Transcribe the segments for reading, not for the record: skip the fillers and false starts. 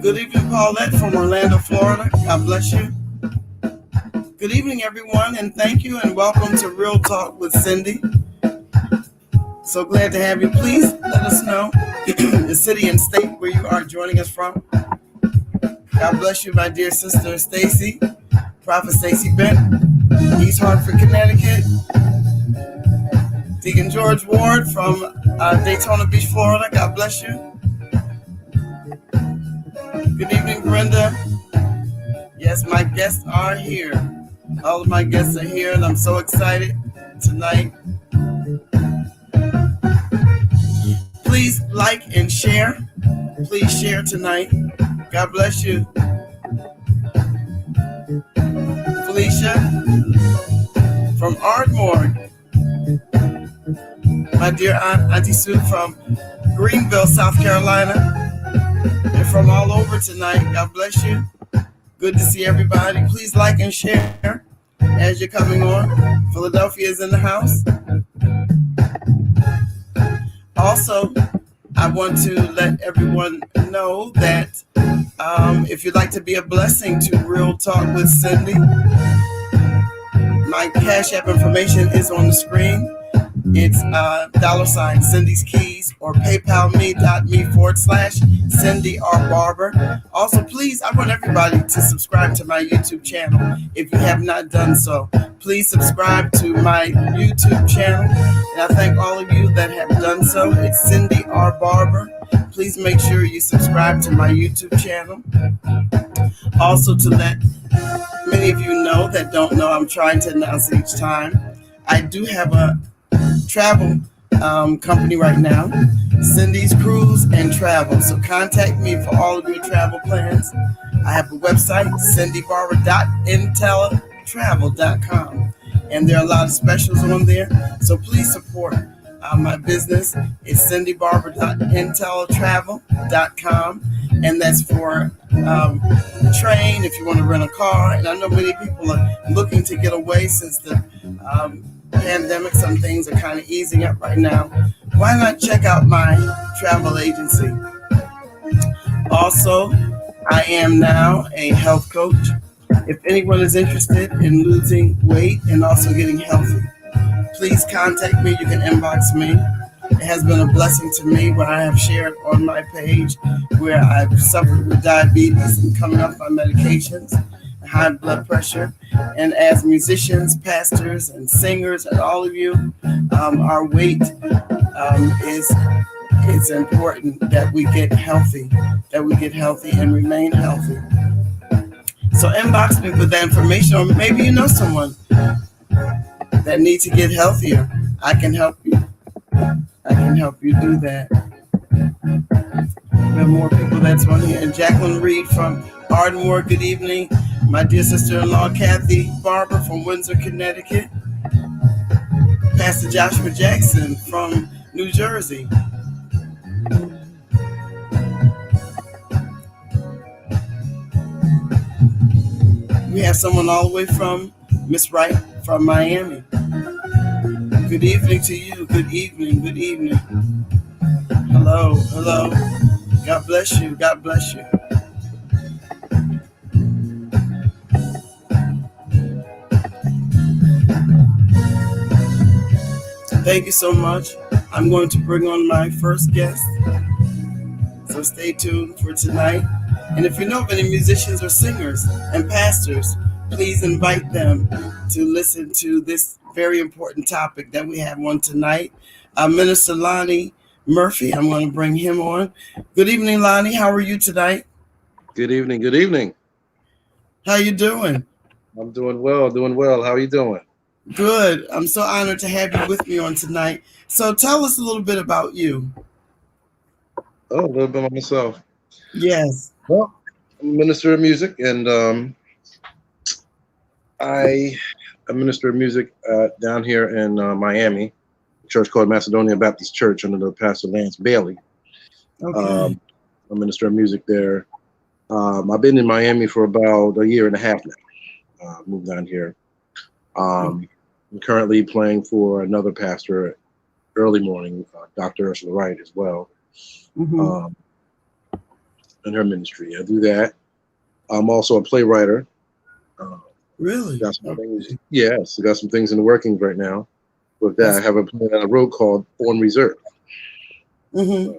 Good evening, Paulette from Orlando, Florida. God bless you. Good evening, everyone, and thank you, and welcome to Real Talk with Cindy. So glad to have you. Please let us know the city and state where you are joining us from. God bless you, my dear sister Stacy, Prophet Stacy Bent, East Hartford, Connecticut. Deacon George Ward from Daytona Beach, Florida. God bless you. Good evening, Brenda. Yes, my guests are here. All of my guests are here, and I'm so excited tonight. Please like and share. Please share tonight. God bless you. Felicia from Ardmore. My dear Aunt Auntie Sue from Greenville, South Carolina. And from all over tonight. God bless you. Good to see everybody. Please like and share as you're coming on. Philadelphia is in the house. Also, I want to let everyone know that if you'd like to be a blessing to Real Talk with Cindy, my Cash App information is on the screen. It's $ Cindy's Keys or paypalme.me/Cindy R. Barber. Also, please, I want everybody to subscribe to my YouTube channel. If you have not done so, please subscribe to my YouTube channel. And I thank all of you that have done so. It's Cindy R. Barber. Please make sure you subscribe to my YouTube channel. Also, to let many of you know that don't know, I'm trying to announce it each time. I do have a travel company right now, Cindy's Cruise and Travel. So contact me for all of your travel plans. I have a website, cindybarber.intellitravel.com, and there are a lot of specials on there. So please support my business. It's cindybarber.intellitravel.com, and that's for the train if you want to rent a car. And I know many people are looking to get away since the pandemic. Some things are kind of easing up right now. Why not check out my travel agency? Also, I am now a health coach. If anyone is interested in losing weight and also getting healthy, please contact me. You can inbox me. It has been a blessing to me where I have shared on my page where I've suffered with diabetes and coming off my medications, high blood pressure. And as musicians, pastors, and singers, and all of you, our weight it's important that we get healthy, and remain healthy. So inbox me with that information, or maybe you know someone that needs to get healthier. I can help you. I can help you do that. We have more people that's on here. And Jacqueline Reed from Ardmore, good evening. My dear sister-in-law, Kathy Barber from Windsor, Connecticut. Pastor Joshua Jackson from New Jersey. We have someone all the way from Miss Wright from Miami. Good evening to you. Good evening. Good evening. Hello. Hello. God bless you. God bless you. Thank you so much. I'm going to bring on my first guest. So stay tuned for tonight. And if you know of any musicians or singers and pastors, please invite them to listen to this very important topic that we have on tonight. Minister Lonnie Murphy, I'm going to bring him on. Good evening, Lonnie. How are you tonight? Good evening. Good evening. How you doing? I'm doing well. Doing well. How are you doing? Good. I'm so honored to have you with me on tonight. So tell us a little bit about you. Oh, a little bit about myself. Yes. Well, I'm a minister of music, and I minister of music down here in Miami, a church called Macedonia Baptist Church under the pastor Lance Bailey. Okay. I'm a minister of music there. I've been in Miami for about a year and a half now. Moved down here. I'm currently playing for another pastor early morning, Dr. Ursula Wright as well. Mm-hmm. in her ministry. I do that. I'm also a playwright. Really? Got some Okay. things. Yes, I got some things in the workings right now. With that, That's I have a play that I wrote called On Reserve. mm-hmm.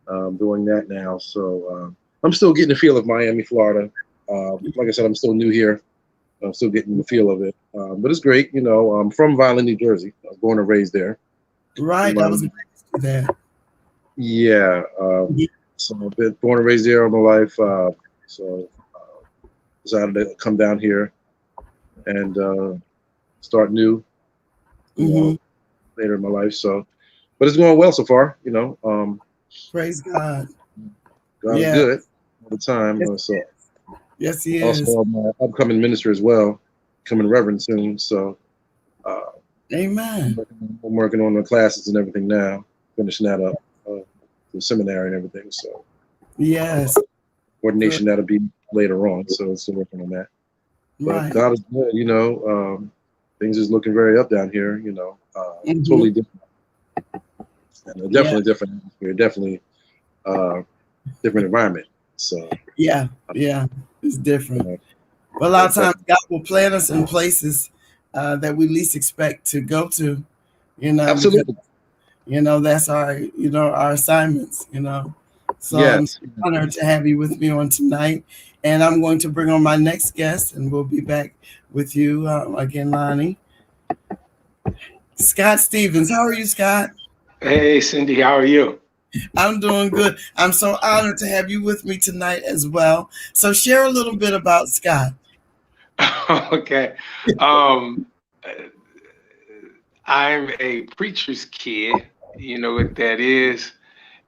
I'm doing that now. So I'm still getting the feel of Miami, Florida. Like I said, I'm still new here. I'm still getting the feel of it. But it's great. You know, I'm from Violent, New Jersey. I was born and raised there. Right. I was going to do that. Yeah. So I've been born and raised there all my life. So decided to come down here and start new, you Mm-hmm. know, later in my life. So, but it's going well so far. You know, Praise God. God is Yeah. good all the time. Yes, So yes, He is. also I'm an upcoming minister as well, coming reverend soon. So uh, Amen. I'm working on the classes and everything now, finishing that up, the seminary and everything. So Yes. ordination that'll be later on. So still working on that. But Right. God is good. You know, things is looking very up down here. You know, Mm-hmm. totally different, and a Yeah. definitely different atmosphere. Definitely different environment. So Yeah. Yeah. It's different. uh, But a lot of times definitely. God will plant us in places that we least expect to go to, because Absolutely. that's our assignments. So I'm Yes. honored to have you with me on tonight. And I'm going to bring on my next guest, and we'll be back with you again, Lonnie. Scott Stevens. How are you, Scott? Hey, Cindy, how are you? I'm doing good. I'm so honored to have you with me tonight as well. So share a little bit about Scott. Okay. Um, uh, I'm a preacher's kid. You know what that is?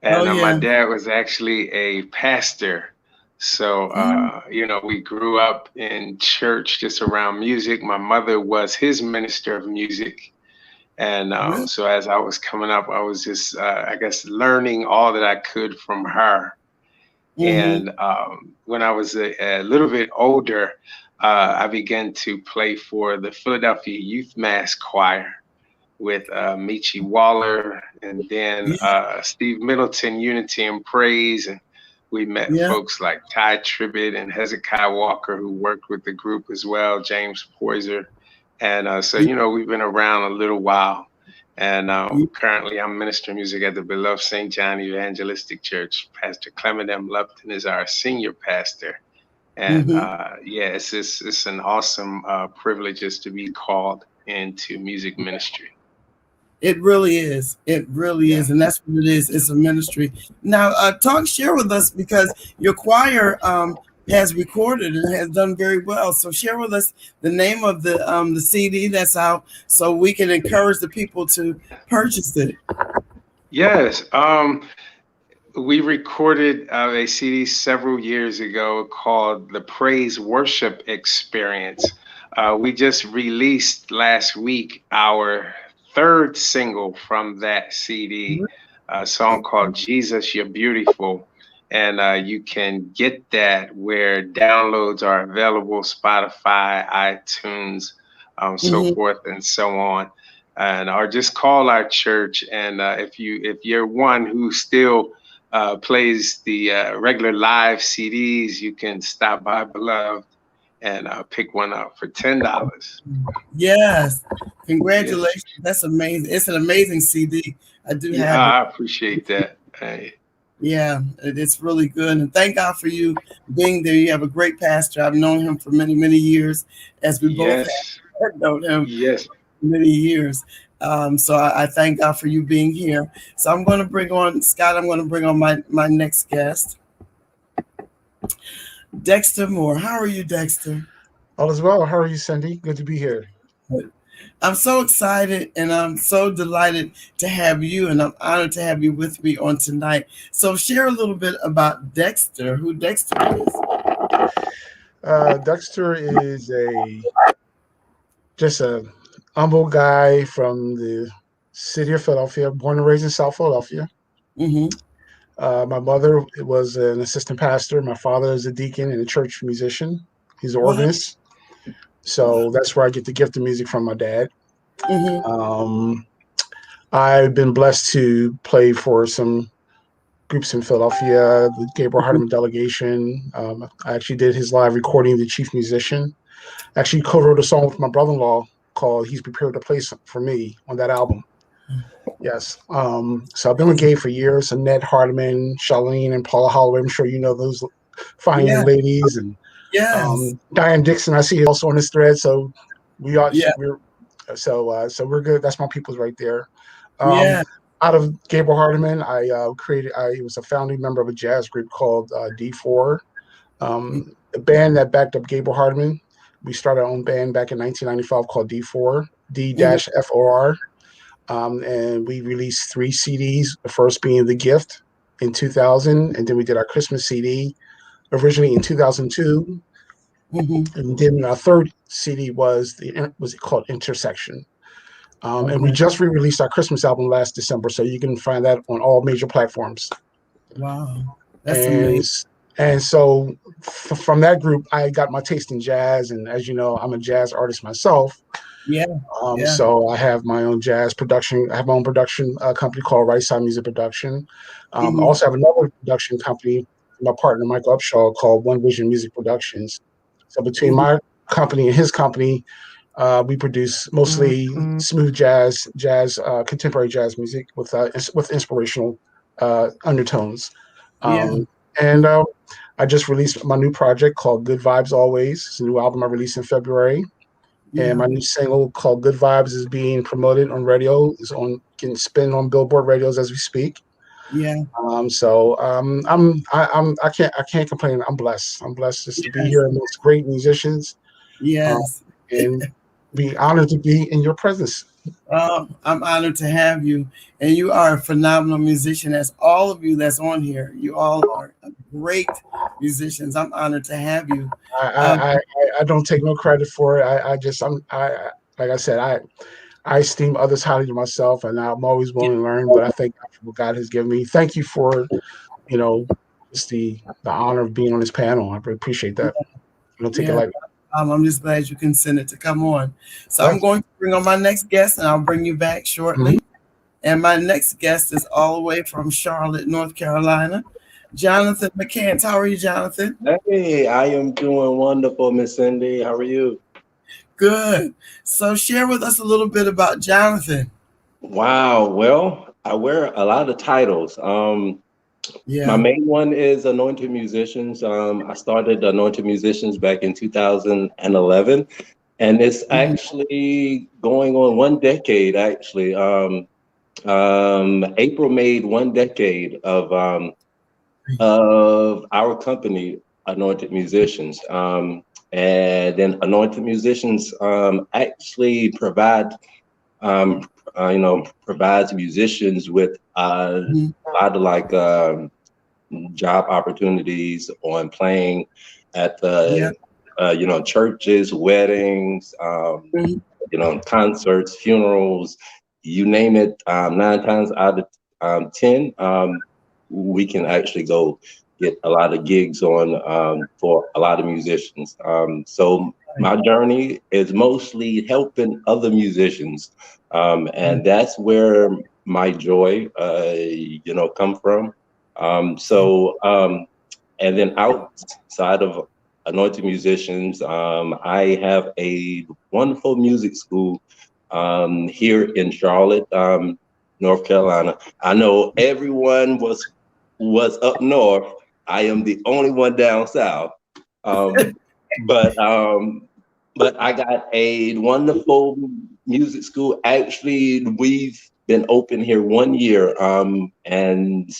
Oh, And my yeah. dad was actually a pastor. So, Mhm. we grew up in church just around music. My mother was his minister of music. And Really? so as I was coming up, I was just, I guess, learning all that I could from her. Mm-hmm. And when I was a little bit older, I began to play for the Philadelphia Youth Mass Choir with Michi Waller and then Yeah. Steve Middleton, Unity and Praise. And we met Yeah. folks like Ty Tribbett and Hezekiah Walker, who worked with the group as well, James Poyser. And so, Yeah. we've been around a little while. And Yeah. currently, I'm ministering music at the beloved St. John Evangelistic Church. Pastor Clement M. Lupton is our senior pastor. And Mm-hmm. yeah, it's an awesome privilege just to be called into music ministry. It really is. It really Yeah. is. And that's what it is. It's a ministry. Now, share with us because your choir has recorded and has done very well. So share with us the name of the CD that's out so we can encourage the people to purchase it. Yes. We recorded a CD several years ago called The Praise Worship Experience. We just released last week our third single from that CD, a song called Jesus, You're Beautiful. And you can get that where downloads are available, Spotify, iTunes, so Mm-hmm. forth and so on. And or just call our church. And if you're one who still plays the regular live CDs, you can stop by Beloved and pick one up for $10. Yes. Yes. Congratulations. That's amazing. It's an amazing CD. I do Yeah, have it. I appreciate that. Hey, Yeah, it's really good. And thank God for you being there. You have a great pastor. I've known him for many, many years, as we both yes, have known him yes. for many years. So I thank God for you being here. So I'm going to bring on Scott. I'm going to bring on my next guest, Dexter Moore. How are you, Dexter? All is well. How are you, Cindy? Good to be here. I'm so excited and I'm so delighted to have you, and I'm honored to have you with me on tonight. So share a little bit about Dexter, who Dexter is. Dexter is just a humble guy from the city of Philadelphia, born and raised in South Philadelphia. Mm-hmm. My mother was an assistant pastor. My father is a deacon and a church musician. He's an Wow. organist. So that's where I get the gift of music from my dad. Mm-hmm. Um, I've been blessed to play for some groups in Philadelphia, the Gabriel Hardeman delegation. I actually did his live recording, The Chief Musician. Actually co-wrote a song with my brother-in-law called He's Prepared to Play for Me on that album. Yes. So I've been with Gabe for years. Annette Hardeman, Charlene, and Paula Holloway. I'm sure you know those fine young ladies. And Yes. Diane Dixon, I see also on this thread. So we're good. That's my people's right there. Yeah. Out of Gabriel Hardeman, I was a founding member of a jazz group called D4. The band that backed up Gabriel Hardeman, we started our own band back in 1995 called D4, D-FOR. And we released 3 CDs, the first being The Gift in 2000, and then we did our Christmas CD originally in 2002. And then our third CD was called Intersection. And we just re-released our Christmas album last December, so you can find that on all major platforms. Wow, that's amazing. And so from that group, I got my taste in jazz, and as you know, I'm a jazz artist myself. Yeah. So I have my own jazz production. I have my own production company called Right Side Music Production. I also have another production company, my partner Michael Upshaw, called One Vision Music Productions. So between my company and his company, we produce mostly smooth jazz, contemporary jazz music with inspirational undertones. And I just released my new project called Good Vibes Always. It's a new album I released in February. And my new single called Good Vibes is being promoted on radio. It's getting spin on Billboard radios as we speak. Yeah. I can't complain. I'm blessed. I'm blessed just to be here amongst great musicians. Yes. And be honored to be in your presence. I'm honored to have you, and you are a phenomenal musician. As all of you that's on here, you all are great musicians. I'm honored to have you. I don't take no credit for it. Like I said, I esteem others highly to myself, and I'm always willing to learn. But I thank God for what God has given me. Thank you for, just the honor of being on this panel. I really appreciate that. I don't take it lightly. I'm just glad you consented to come on. So I'm going to bring on my next guest, and I'll bring you back shortly. And my next guest is all the way from Charlotte, North Carolina, Jonathan McCants. How are you, Jonathan? Hey, I am doing wonderful, Miss Cindy. How are you? Good. So share with us a little bit about Jonathan. Wow. Well, I wear a lot of titles. My main one is Anointed Musicians. I started Anointed Musicians back in 2011, and it's actually going on 1 decade. Actually, April made 1 decade of our company, Anointed Musicians. And then Anointed Musicians actually provides musicians with a lot of job opportunities on playing at the churches, weddings, concerts, funerals, you name it. 9 times out of 10, we can actually go get a lot of gigs on for a lot of musicians. So my journey is mostly helping other musicians, and that's where my joy, come from. And then outside of Anointed Musicians, I have a wonderful music school here in Charlotte, North Carolina. I know everyone was up north. I am the only one down south. But I got a wonderful music school. Actually, we've been open here 1 year, and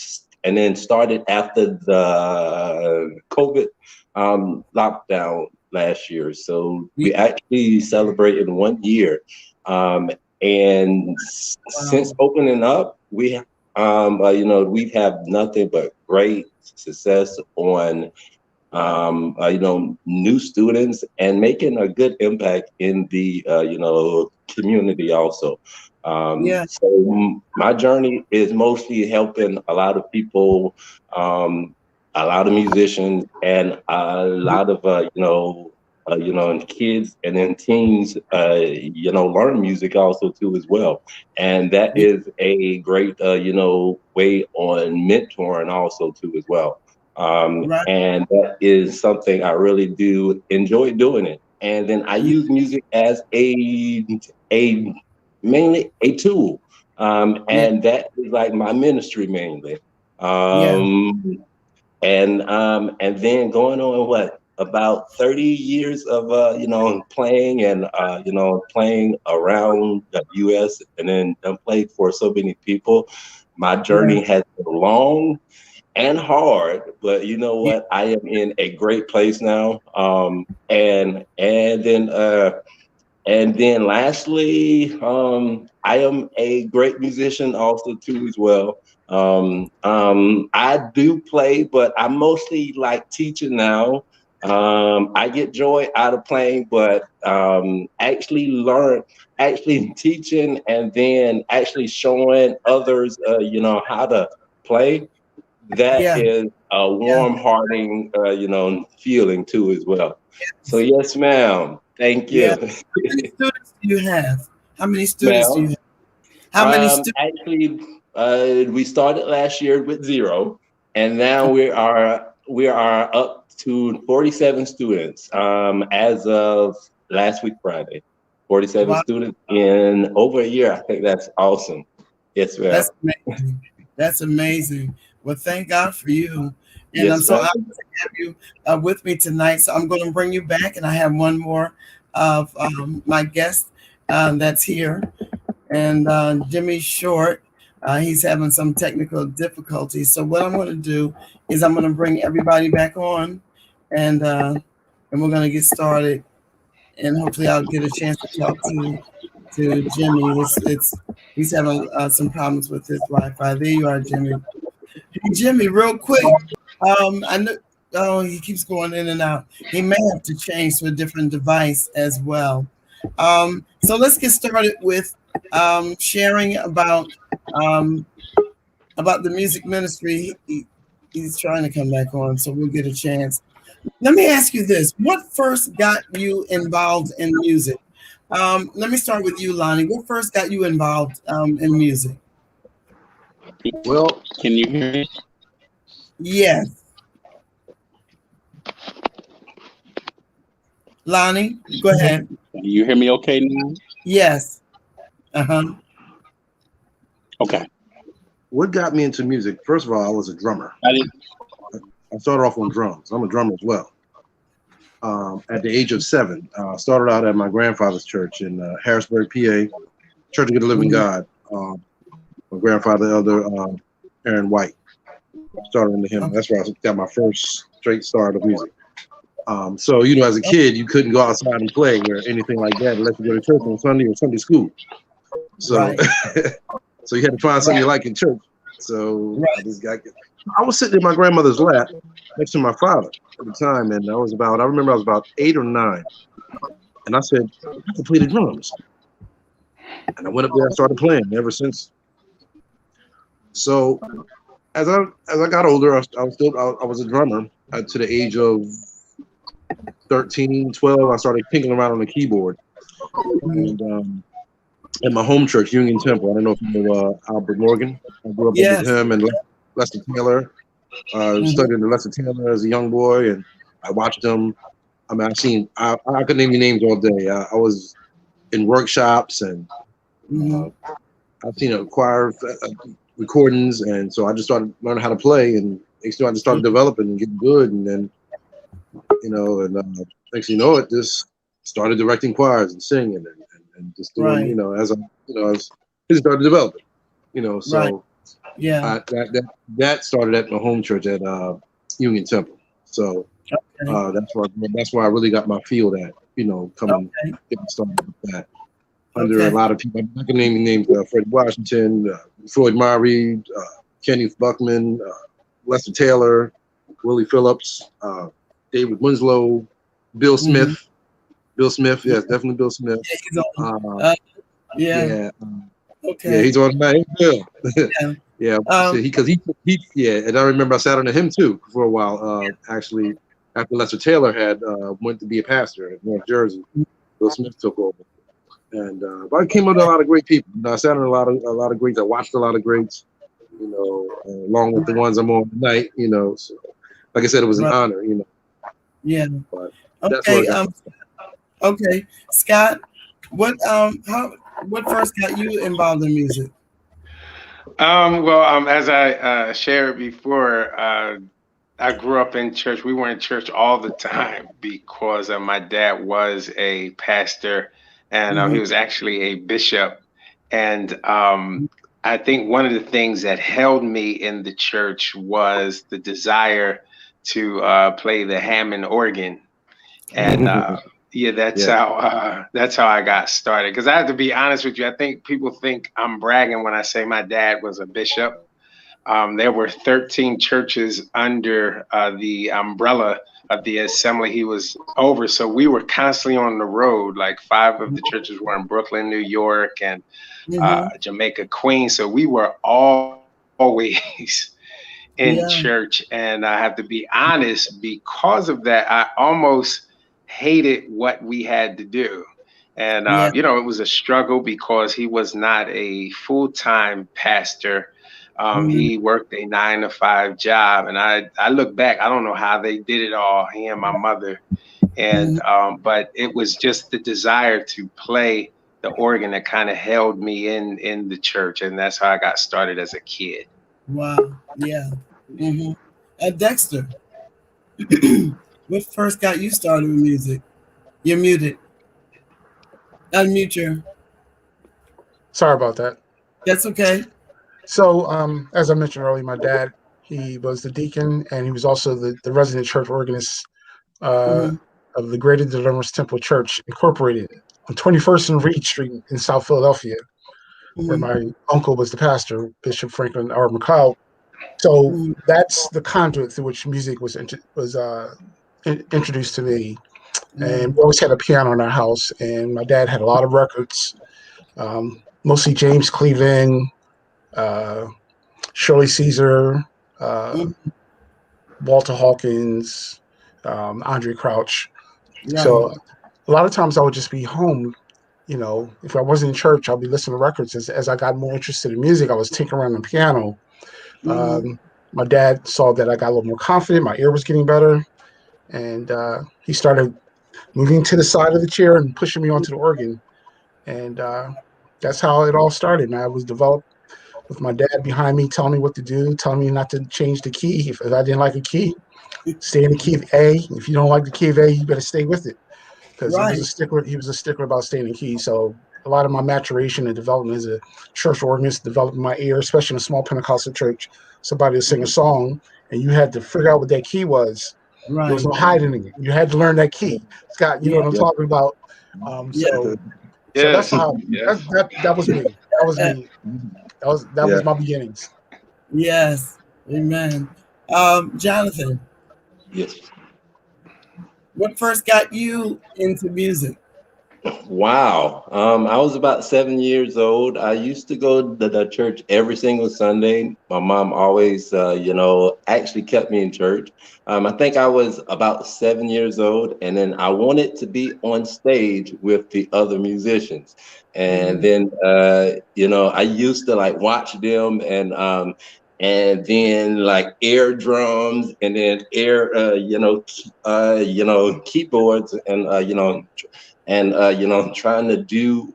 then started after the COVID lockdown last year. So we actually celebrated 1 year. Since opening up, we've had nothing but great success on new students and making a good impact in the community also. So my journey is mostly helping a lot of people, a lot of musicians, and a lot of and kids and then teens, learn music also too as well. And that is a great, way on mentoring also too as well. Right. And that is something I really do enjoy doing it. And then I use music as a mainly a tool. Yeah. And that is like my ministry mainly. Yeah. And then going on what about 30 years of playing and playing around the US and then playing for so many people. My Yeah. journey has been long and hard, but you know Yeah. what? I am in a great place now. And then lastly, I am a great musician also too as well. I do play, but I mostly like teaching now. I get joy out of playing, but actually teaching and then actually showing others, how to play. That Yeah. is a Yeah. warm hearting, feeling too as well. So yes, ma'am. Thank Yeah. you. How many students do you have? How many students do you Ma'am. have? How many students? Actually, we started last year with 0, and now we are up to 47 students as of last week Friday. 47 Wow, students in over a year. I think that's awesome. Yes, ma'am. that's amazing. That's amazing. Well, thank God for you. And I'm Yes, so ma'am. honored to have you with me tonight. So I'm going to bring you back, and I have one more of my guest that's here. And Jimmy Short, he's having some technical difficulties. So what I'm going to do is I'm going to bring everybody back on, and we're going to get started. And hopefully, I'll get a chance to talk to Jimmy. It's he's having some problems with his Wi-Fi. There you are, Jimmy. Hey, Jimmy, real quick. I know. Oh, he keeps going in and out. He may have to change to a different device as well. So let's get started with sharing um, about the music ministry. He's trying to come back on, so we'll get a chance. Let me ask you this: what first got you involved in music? Let me start with you, Lonnie. What first got you involved in music? Well, can you hear me? Yes, Lonnie, go ahead. Can you hear me okay now? Yes. Uh-huh. Okay. What got me into music? First of all, I was a drummer. I didn't. I started off on drums. I'm a drummer as well. At the age of 7, started out at my grandfather's church in Harrisburg, PA, Church of the Living God. My grandfather, Elder Aaron White, started into him. That's where I got my first straight start of music. So, as a kid, you couldn't go outside and play or anything like that unless you go to church on Sunday or Sunday school. So, Right. so you had to find something you like in church. So Right. I was sitting in my grandmother's lap next to my father at the time, and I remember I was about 8 or 9, and I said, I can play the drums. And I went up there and started playing ever since. So as I got older, I was a drummer to the age of 13, 12. I started tinkling around on the keyboard. And at my home church, Union Temple, I don't know if you know Albert Morgan. I grew up Yes. with him and Lester Taylor. Studied under Lester Taylor as a young boy, and I watched him. I mean, I could name you names all day. I was in workshops, and I've seen choir recordings, and so I just started learning how to play, and I just started developing and getting good, and then next thing you know it, just started directing choirs and singing and just doing, Right. as it started developing, so. Right. Yeah. That started at my home church at Union Temple. So Okay. that's where I really got my feel at, coming Okay. getting started with that. Under a Okay. lot of people, I can name names: Freddie Washington, Floyd Murray, Kenny Buckman, Lester Taylor, Willie Phillips, David Winslow, Bill Smith. Bill Smith, yes, definitely Bill Smith. Yeah, he's on. Yeah, Yeah. yeah, Okay. he's on that. Yeah. Yeah. Yeah, because he and I remember I sat under him too for a while, actually, after Lester Taylor had went to be a pastor in North Jersey. Will Smith took over, and but I came with a lot of great people. You know, I sat in a lot of greats. I watched a lot of greats. You know, along with the ones I'm on tonight. You know, so like I said, it was an Right. honor. You know, Yeah. but that's Okay. where I got. Okay. Scott, what first got you involved in music? Well, as I shared before, I grew up in church. We were in church all the time because my dad was a pastor, and he was actually a bishop. And I think one of the things that held me in the church was the desire to play the Hammond organ. And yeah, that's how I got started. Because I have to be honest with you, I think people think I'm bragging when I say my dad was a bishop. There were 13 churches under the umbrella of the assembly he was over. So we were constantly on the road. Like 5 of the churches were in Brooklyn, New York, and Jamaica, Queens. So we were always in Yeah. church. And I have to be honest, because of that, I almost hated what we had to do. And, Yeah. you know, it was a struggle because he was not a full-time pastor. He worked a 9-to-5 job. And I look back, I don't know how they did it all, he and my mother. And, but it was just the desire to play the organ that kind of held me in the church. And that's how I got started as a kid. Wow. Yeah. Dexter, what first got you started with music? You're muted. Unmute your. Sorry about that. That's okay. So, as I mentioned earlier, my dad, he was the deacon, and he was also the resident church organist of the Greater Deliverance Temple Church Incorporated on 21st and Reed Street in South Philadelphia, where my uncle was the pastor, Bishop Franklin R. McCall. So that's the conduit through which music was introduced to me. And we always had a piano in our house, and my dad had a lot of records, mostly James Cleveland, Shirley Caesar, Walter Hawkins, Andre Crouch. Right. So a lot of times I would just be home. You know, if I wasn't in church, I'll be listening to records. As I got more interested in music, I was tinkering around the piano. My dad saw that I got a little more confident. My ear was getting better. And he started moving to the side of the chair and pushing me onto the organ. And that's how it all started. And I was developed with my dad behind me, telling me what to do, telling me not to change the key. If I didn't like a key, stay in the key of A. If you don't like the key of A, you better stay with it. Because he was a stickler. He was a stickler about staying in key. So a lot of my maturation and development as a church organist developed in my ear, especially in a small Pentecostal church. Somebody would sing a song, and you had to figure out what that key was. Right. There was no hiding it. You had to learn that key. Scott, you know what I'm talking about. So that's how that was me. That was me. That was my beginnings. Yes. Amen. Jonathan. Yes. What first got you into music? Wow. I was about 7 years old. I used to go to the church every single Sunday. My mom always, actually kept me in church. I think I was about 7 years old, and then I wanted to be on stage with the other musicians. And then, I used to like watch them and then like air drums and then air, keyboards and trying to do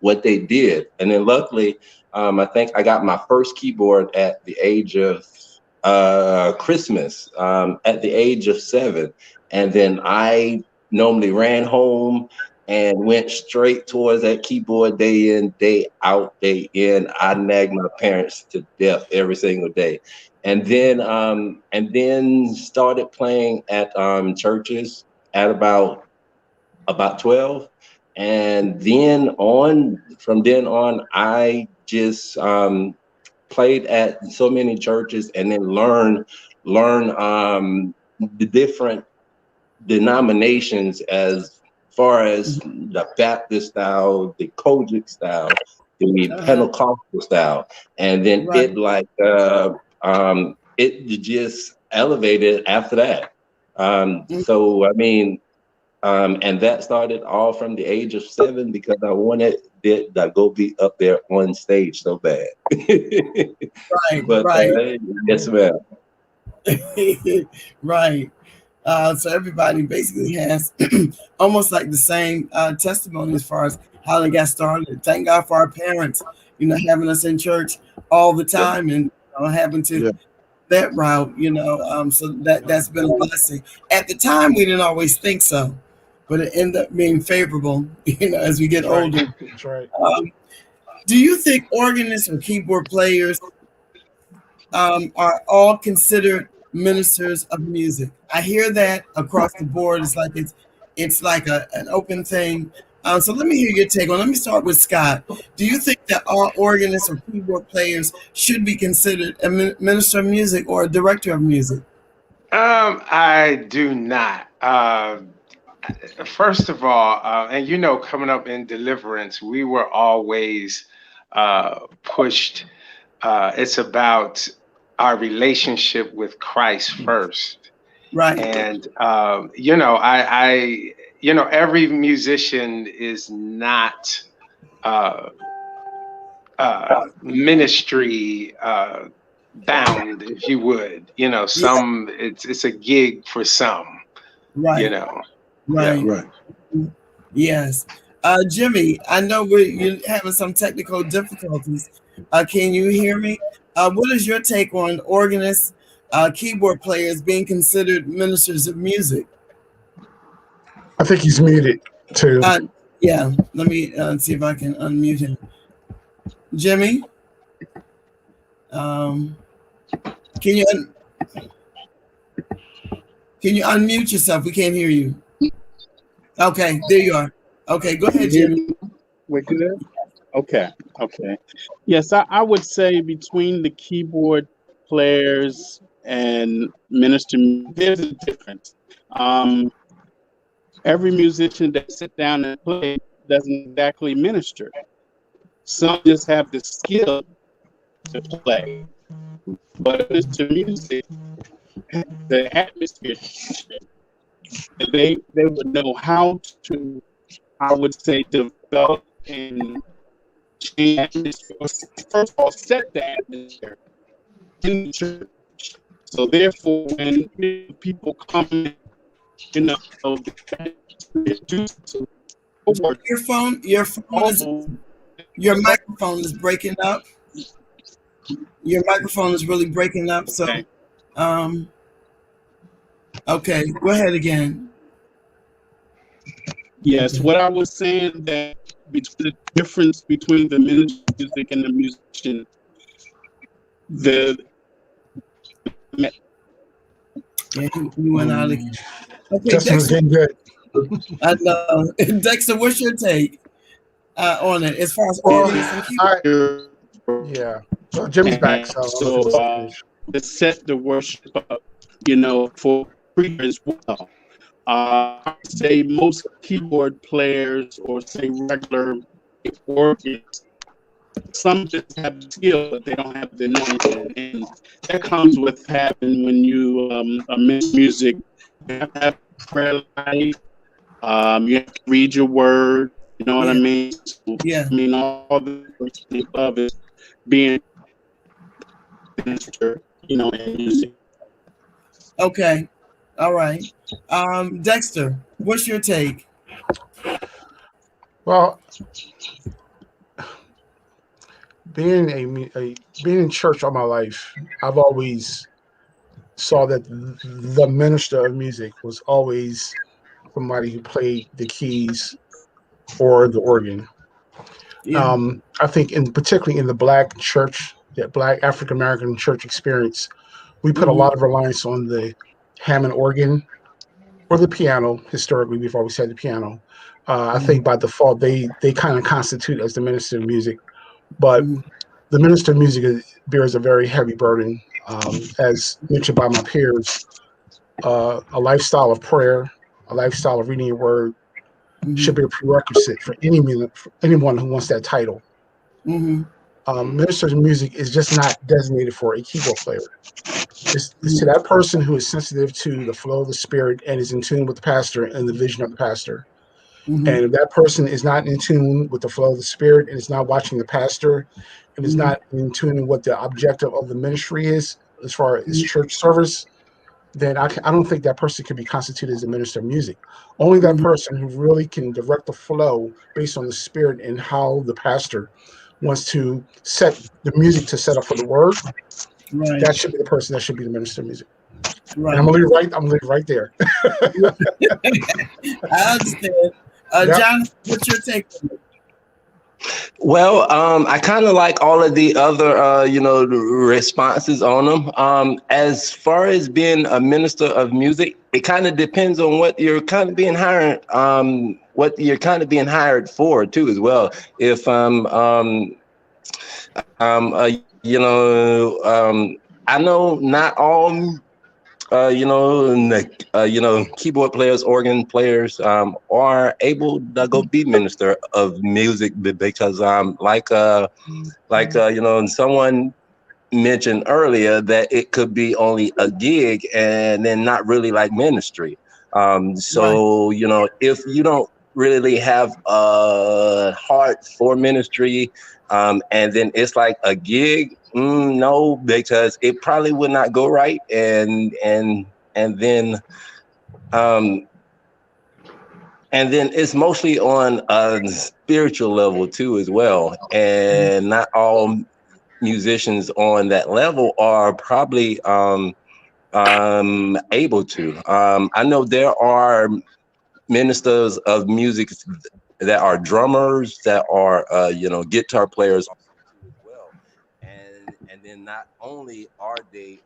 what they did. And then luckily, I think I got my first keyboard at the age of Christmas, at the age of 7. And then I normally ran home and went straight towards that keyboard day in, day out, day in. I nagged my parents to death every single day. And then started playing at churches at about 12. And from then on, I just played at so many churches and then learn the different denominations as far as the Baptist style, the Kojic style, the Pentecostal style. And then it elevated after that. So I mean, and that started all from the age of 7 because I wanted to go be up there on stage so bad. Right, But right. yes, ma'am. Right. So everybody basically has almost like the same testimony as far as how they got started. Thank God for our parents, having us in church all the time and having to that route, so that's been a blessing. At the time, we didn't always think so, but it ended up being favorable, as we get older. That's right. Do you think organists or keyboard players are all considered ministers of music? I hear that across the board. It's like an open thing. So let me hear your take on. Let me start with Scott. Do you think that all organists or keyboard players should be considered a minister of music or a director of music? I do not. First of all, and coming up in deliverance, we were always pushed. It's about our relationship with Christ first. Right. And every musician is not ministry bound, if you would. Some it's a gig for some. Right. Right. Right. Yes. Jimmy, I know you're having some technical difficulties. Can you hear me? What is your take on organists, keyboard players being considered ministers of music? I think he's muted too. Yeah, let me see if I can unmute him. Jimmy, can you unmute yourself? We can't hear you. Okay, there you are. Okay, go ahead, Jimmy. We're good? Okay. Yes, I would say between the keyboard players and minister, there's a difference. Every musician that sit down and play doesn't exactly minister. Some just have the skill to play. But minister music, the atmosphere, they would know how to, I would say, develop and change atmosphere. First of all, set the atmosphere in the church. So therefore, when people come, your microphone is breaking up. Your microphone is really breaking up. So, okay, go ahead again. Yes, what I was saying that between the difference between the music and the musician, you went out again. Okay, Justin's getting good. I know. Dexter, what's your take on it as far as organists and keyboard? Yeah. Well, Jimmy's back, so to set the worship up, for prayer as well. I would say most keyboard players or say regular organists, some just have the skill, but they don't have the anointing. And that comes with having when you miss music, you have to have prayer life, you have to read your word, you know what I mean? So, yeah. I mean, all the above is being minister, in music. Okay. All right. Dexter, what's your take? Well, being in church all my life, I've always saw that the minister of music was always somebody who played the keys or the organ. Yeah. I think particularly in the Black church, that Black African American church experience, we put a lot of reliance on the Hammond organ or the piano. Historically, we've always had the piano. I think by default, they kind of constitute as the minister of music. But the minister of music bears a very heavy burden. As mentioned by my peers, a lifestyle of prayer, a lifestyle of reading your word should be a prerequisite for anyone who wants that title. Minister of music is just not designated for a keyboard player. It's to that person who is sensitive to the flow of the Spirit and is in tune with the pastor and the vision of the pastor. Mhm. And if that person is not in tune with the flow of the Spirit and is not watching the pastor and is not in tune with what the objective of the ministry is as far as church service, then I don't think that person can be constituted as a minister of music. Only that person who really can direct the flow based on the Spirit and how the pastor wants to set the music to set up for the word. Right. That should be the person that should be the minister of music. Right. And I'm gonna leave right there. I understand. Yep. John, what's your take on it? Well, I kind of like all of the other, responses on them. As far as being a minister of music, it kind of depends on what you're kind of being hired, what you're kind of being hired for too, as well. If I know not all keyboard players, organ players are able to go be minister of music because someone mentioned earlier that it could be only a gig and then not really like ministry. If you don't really have a heart for ministry, and then it's like a gig, no, because it probably would not go right, and then it's mostly on a spiritual level too as well, and not all musicians on that level are probably able to. I know there are ministers of music that are drummers, that are guitar players as well, and then not only are they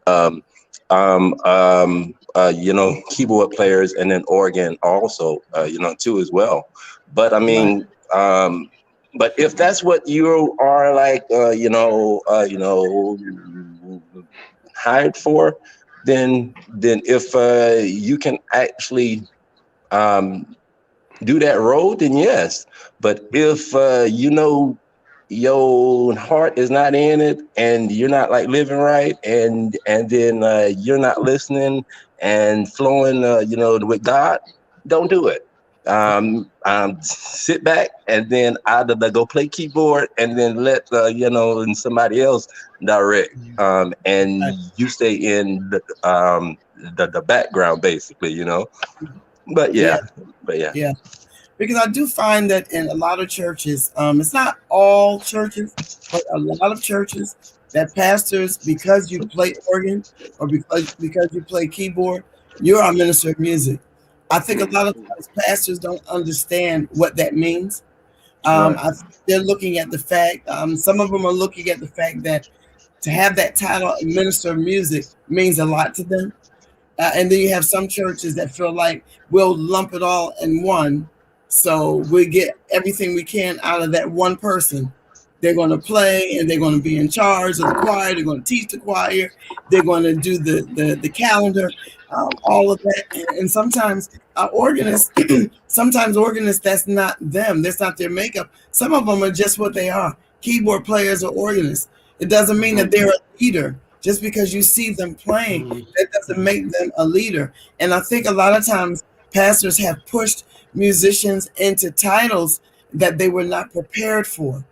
keyboard players and then organ also too as well. But I mean, but if that's what you are like hired for, then if you can actually do that role, then yes. But if your heart is not in it and you're not like living right, and then you're not listening and flowing with God, don't do it. Sit back and then either go play keyboard and then let and somebody else direct, and you stay in the background basically, but yeah. Because I do find that in a lot of churches, it's not all churches, but a lot of churches, that pastors, because you play organ or because you play keyboard, you're a minister of music. I think a lot of times pastors don't understand what that means. They're looking at the fact, some of them are looking at the fact that to have that title, minister of music, means a lot to them. And then you have some churches that feel like we'll lump it all in one. So we get everything we can out of that one person. They're going to play and they're going to be in charge of the choir. They're going to teach the choir. They're going to do the calendar, all of that. And sometimes organists, that's not them. That's not their makeup. Some of them are just what they are, keyboard players or organists. It doesn't mean that they're a leader. Just because you see them playing, that doesn't make them a leader. And I think a lot of times pastors have pushed musicians into titles that they were not prepared for.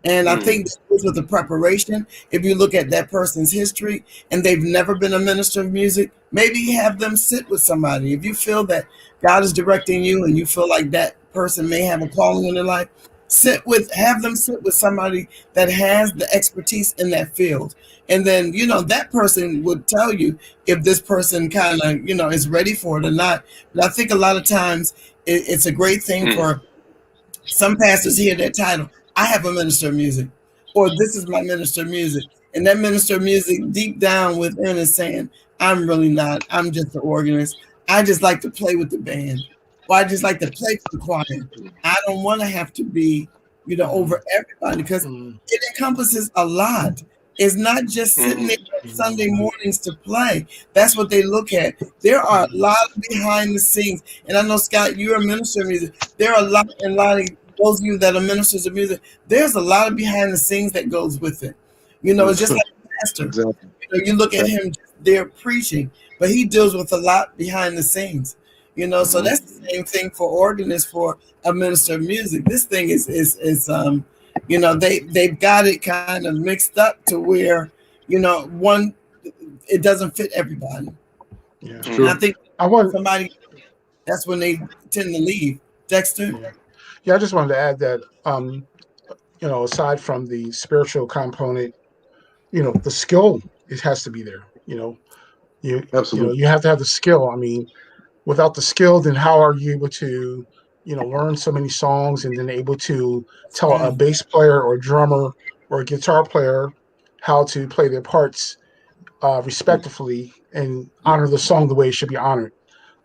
And I think this goes with the preparation. If you look at that person's history and they've never been a minister of music, maybe have them sit with somebody. If you feel that God is directing you and you feel like that person may have a calling in their life, have them sit with somebody that has the expertise in that field. And then, that person would tell you if this person kind of, is ready for it or not. But I think a lot of times it's a great thing for some pastors hear that title. I have a minister of music, or this is my minister of music. And that minister of music deep down within is saying, I'm really not. I'm just an organist. I just like to play with the band. Or I just like to play for the choir. I don't want to have to be, over everybody, because it encompasses a lot. It's not just sitting there on Sunday mornings to play. That's what they look at. There are a lot behind the scenes. And I know, Scott, you're a minister of music. There are a lot those of you that are ministers of music, there's a lot of behind the scenes that goes with it. You know, it's just like a pastor. Exactly. You know, you look at him just there preaching, but he deals with a lot behind the scenes. You know, so that's the same thing for organists, for a minister of music. This thing is you know, they've got it kind of mixed up to where, you know, one, it doesn't fit everybody. Yeah. And I think I want somebody, that's when they tend to leave. Dexter? Yeah, I just wanted to add that, you know, aside from the spiritual component, you know, the skill, it has to be there. You know, you Absolutely. know, you have to have the skill. I mean, without the skill, then how are you able to, you know, learn so many songs and then able to tell a bass player or drummer or a guitar player how to play their parts respectively and honor the song the way it should be honored.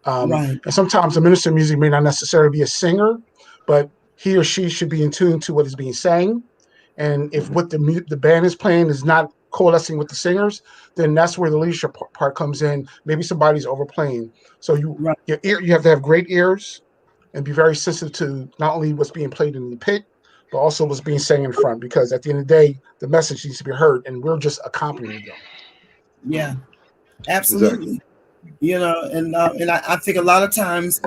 Right. And sometimes a minister of music may not necessarily be a singer, but he or she should be in tune to what is being sang. And if what the band is playing is not coalescing with the singers, then that's where the leadership part comes in. Maybe somebody's overplaying. So Right. you have to have great ears and be very sensitive to not only what's being played in the pit, but also what's being sang in front. Because at the end of the day, the message needs to be heard, and we're just accompanying them. Yeah, absolutely. You know, and I think a lot of times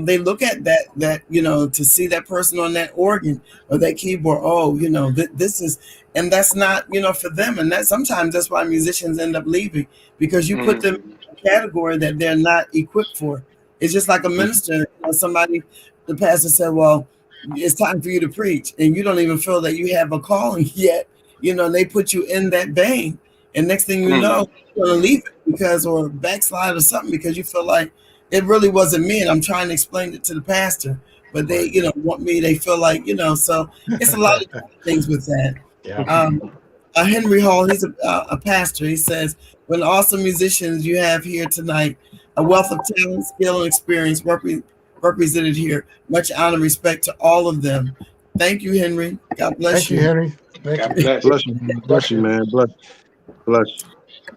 they look at that you know, to see that person on that organ or that keyboard. Oh, you know, this is, and that's not, you know, for them. And that sometimes that's why musicians end up leaving, because you put them in a category that they're not equipped for. It's just like a minister. You know, somebody, the pastor said, "Well, it's time for you to preach," and you don't even feel that you have a calling yet. You know, and they put you in that vein, and next thing you know, you're gonna leave it because, or backslide or something, because you feel like it really wasn't me, and I'm trying to explain it to the pastor, but they, you know, want me. They feel like, you know, so it's a lot of things with that. Yeah. Henry Hall, he's a pastor. He says, "When awesome musicians you have here tonight, a wealth of talent, skill, and experience represented here. Much honor and respect to all of them." Thank you, Henry. God bless Thank you, Henry. Thank you. Bless you, man. Bless you, man. Bless you.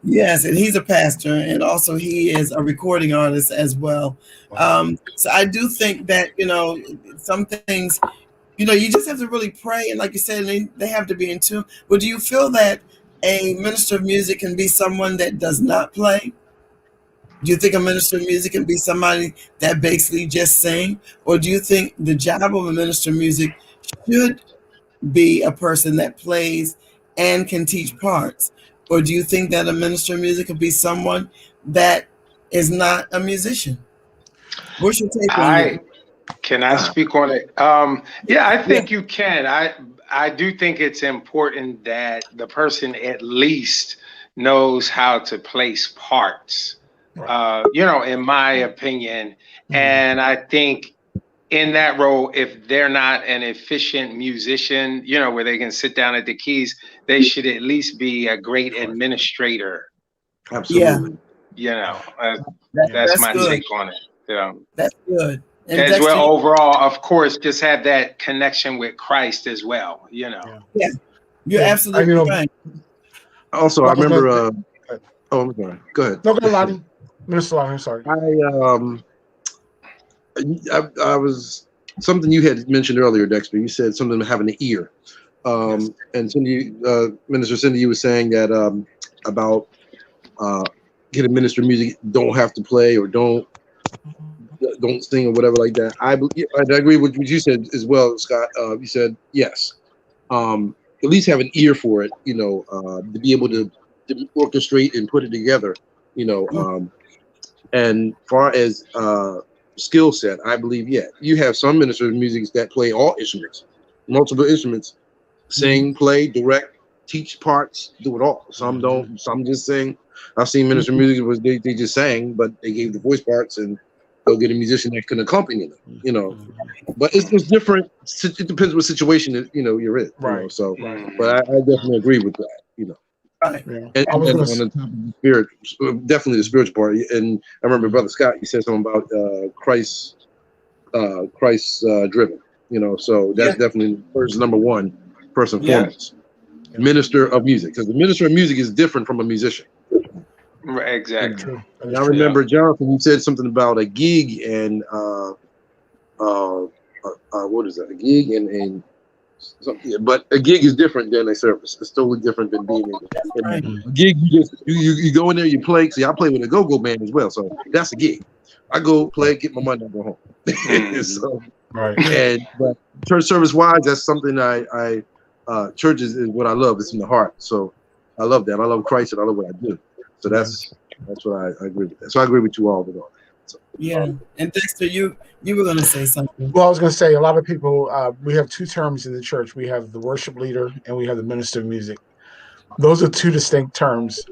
Yes, and he's a pastor, and also he is a recording artist as well. So I do think that, you know, some things, you know, you just have to really pray, and like you said, they have to be in tune. But do you feel that a minister of music can be someone that does not play? Do you think a minister of music can be somebody that basically just sing? Or do you think the job of a minister of music should be a person that plays and can teach parts? Or do you think that a minister of music could be someone that is not a musician? What's your take on that? Can I speak on it? Yeah, I think you can. I do think it's important that the person at least knows how to place parts. You know, in my opinion, and I think in that role, if they're not an efficient musician, you know, where they can sit down at the keys, they should at least be a great administrator. Absolutely. You know, That's that's my good. take on it. Yeah. That's good. And As Dexter, well, overall, of course, just have that connection with Christ as well, you know. yeah, you're absolutely right. Also, I remember. I'm sorry. Go ahead. No, go ahead, Lonnie. Minister Lonnie, I'm sorry. I was something you had mentioned earlier, Dexter. You said something about having an ear, and Cindy, Minister Cindy, you were saying that about get a minister of music, don't have to play or don't sing or whatever like that. I agree with what you said as well, Scott. You said yes. At least have an ear for it, you know, to be able to orchestrate and put it together, you know. And far as skill set, I believe, you have some ministers of music that play all instruments, multiple instruments, sing, play, direct, teach parts, do it all. Some don't, some just sing. I've seen minister of music was they just sang, but they gave the voice parts, and they'll get a musician that can accompany them, you know. But it's different. It depends what situation that, you know, you're in, you know, so. But I definitely agree with that, you know. Right. And on the top of the spirit, definitely the spiritual part. And I remember Brother Scott, you said something about Christ driven, you know. So that's definitely first, number one, first and foremost. Minister of music, because the minister of music is different from a musician. Right, exactly. And I remember, Jonathan, you said something about a gig and what is that? A gig and something. Yeah, but a gig is different than a service. It's totally different than being in Right. a gig. You go in there, you play. See, I play with a go-go band as well, so that's a gig. I go play, get my money, and go home. So, Right. but church service wise, that's something I church is what I love. It's in the heart. So I love that. I love Christ and I love what I do. So that's what I agree with that. So I agree with you all with all that. So, Yeah. And Dexter, you were gonna say something. Well, I was going to say a lot of people. We have two terms in the church. We have the worship leader and we have the minister of music. Those are two distinct terms.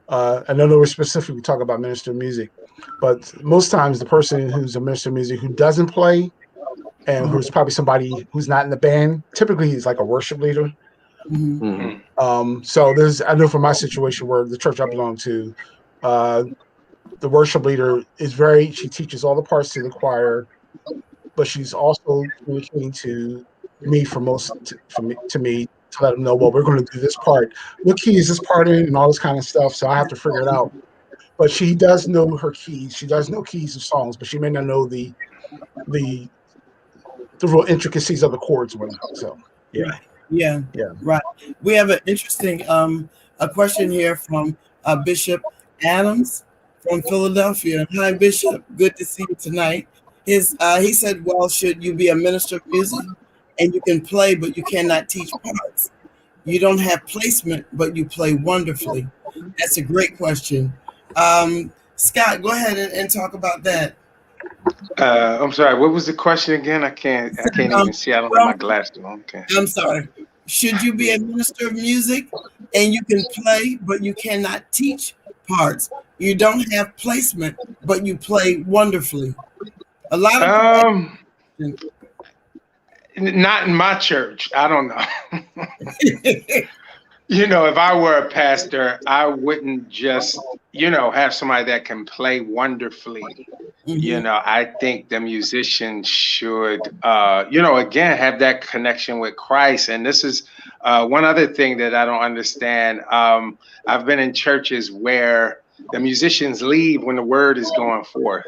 I know we're specifically talking about minister of music, but most times the person who's a minister of music who doesn't play and who's probably somebody who's not in the band, typically is like a worship leader. So I know from my situation where the church I belong to, the worship leader is she teaches all the parts to the choir, but she's also communicating to me to me to let them know, well, we're going to do this part. What key is this part in and all this kind of stuff. So I have to figure it out. But she does know her keys. She does know keys of songs, but she may not know the real intricacies of the chords and whatnot. So Yeah. Right. We have an interesting a question here from Bishop Adams from Philadelphia. Hi, Bishop. Good to see you tonight. He said, well, should you be a minister of music and you can play, but you cannot teach parts? You don't have placement, but you play wonderfully. That's a great question. Scott, go ahead and talk about that. I'm sorry. What was the question again? I can't even see. I don't have my glasses on. Okay. I'm sorry. Should you be a minister of music and you can play, but you cannot teach parts? You don't have placement, but you play wonderfully. A lot of people not in my church. I don't know. If I were a pastor, I wouldn't just, have somebody that can play wonderfully. I think the musician should, again, have that connection with Christ. And this is one other thing that I don't understand. I've been in churches where the musicians leave when the word is going forth.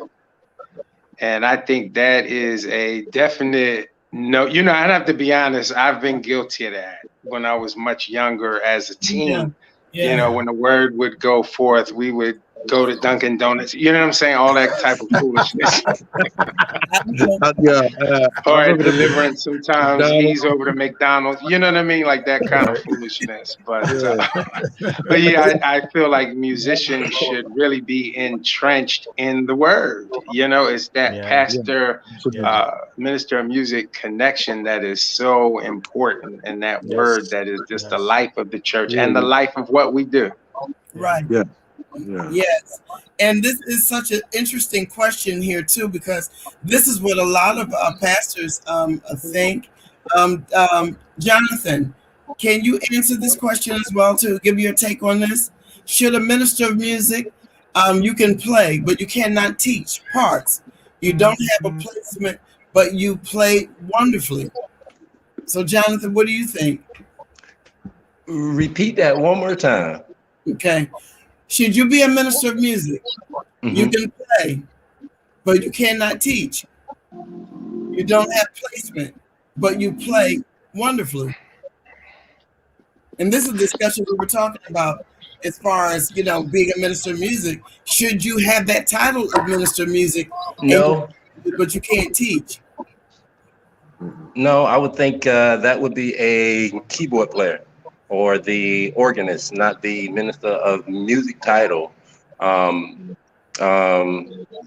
And I think that is a definite no. I'd have to be honest. I've been guilty of that when I was much younger as a teen. When the word would go forth, we would go to Dunkin' Donuts. You know what I'm saying? All that type of foolishness. Or at Deliverance sometimes, he's over to McDonald's. You know what I mean? Like that kind of foolishness. But I feel like musicians should really be entrenched in the word. It's that pastor, minister of music connection that is so important, and that word that is just the life of the church and the life of what we do. Right. Yeah. Yes. And this is such an interesting question here too, because this is what a lot of pastors think. Jonathan, can you answer this question as well to give your take on this? Should a minister of music, you can play, but you cannot teach parts. You don't have a placement, but you play wonderfully. So Jonathan, what do you think? Repeat that one more time. Okay. Should you be a minister of music? You can play, but you cannot teach. You don't have placement, but you play wonderfully. And this is a discussion we were talking about as far as, being a minister of music. Should you have that title of minister of music? No. But you can't teach. No, I would think that would be a keyboard player or the organist, not the minister of music title.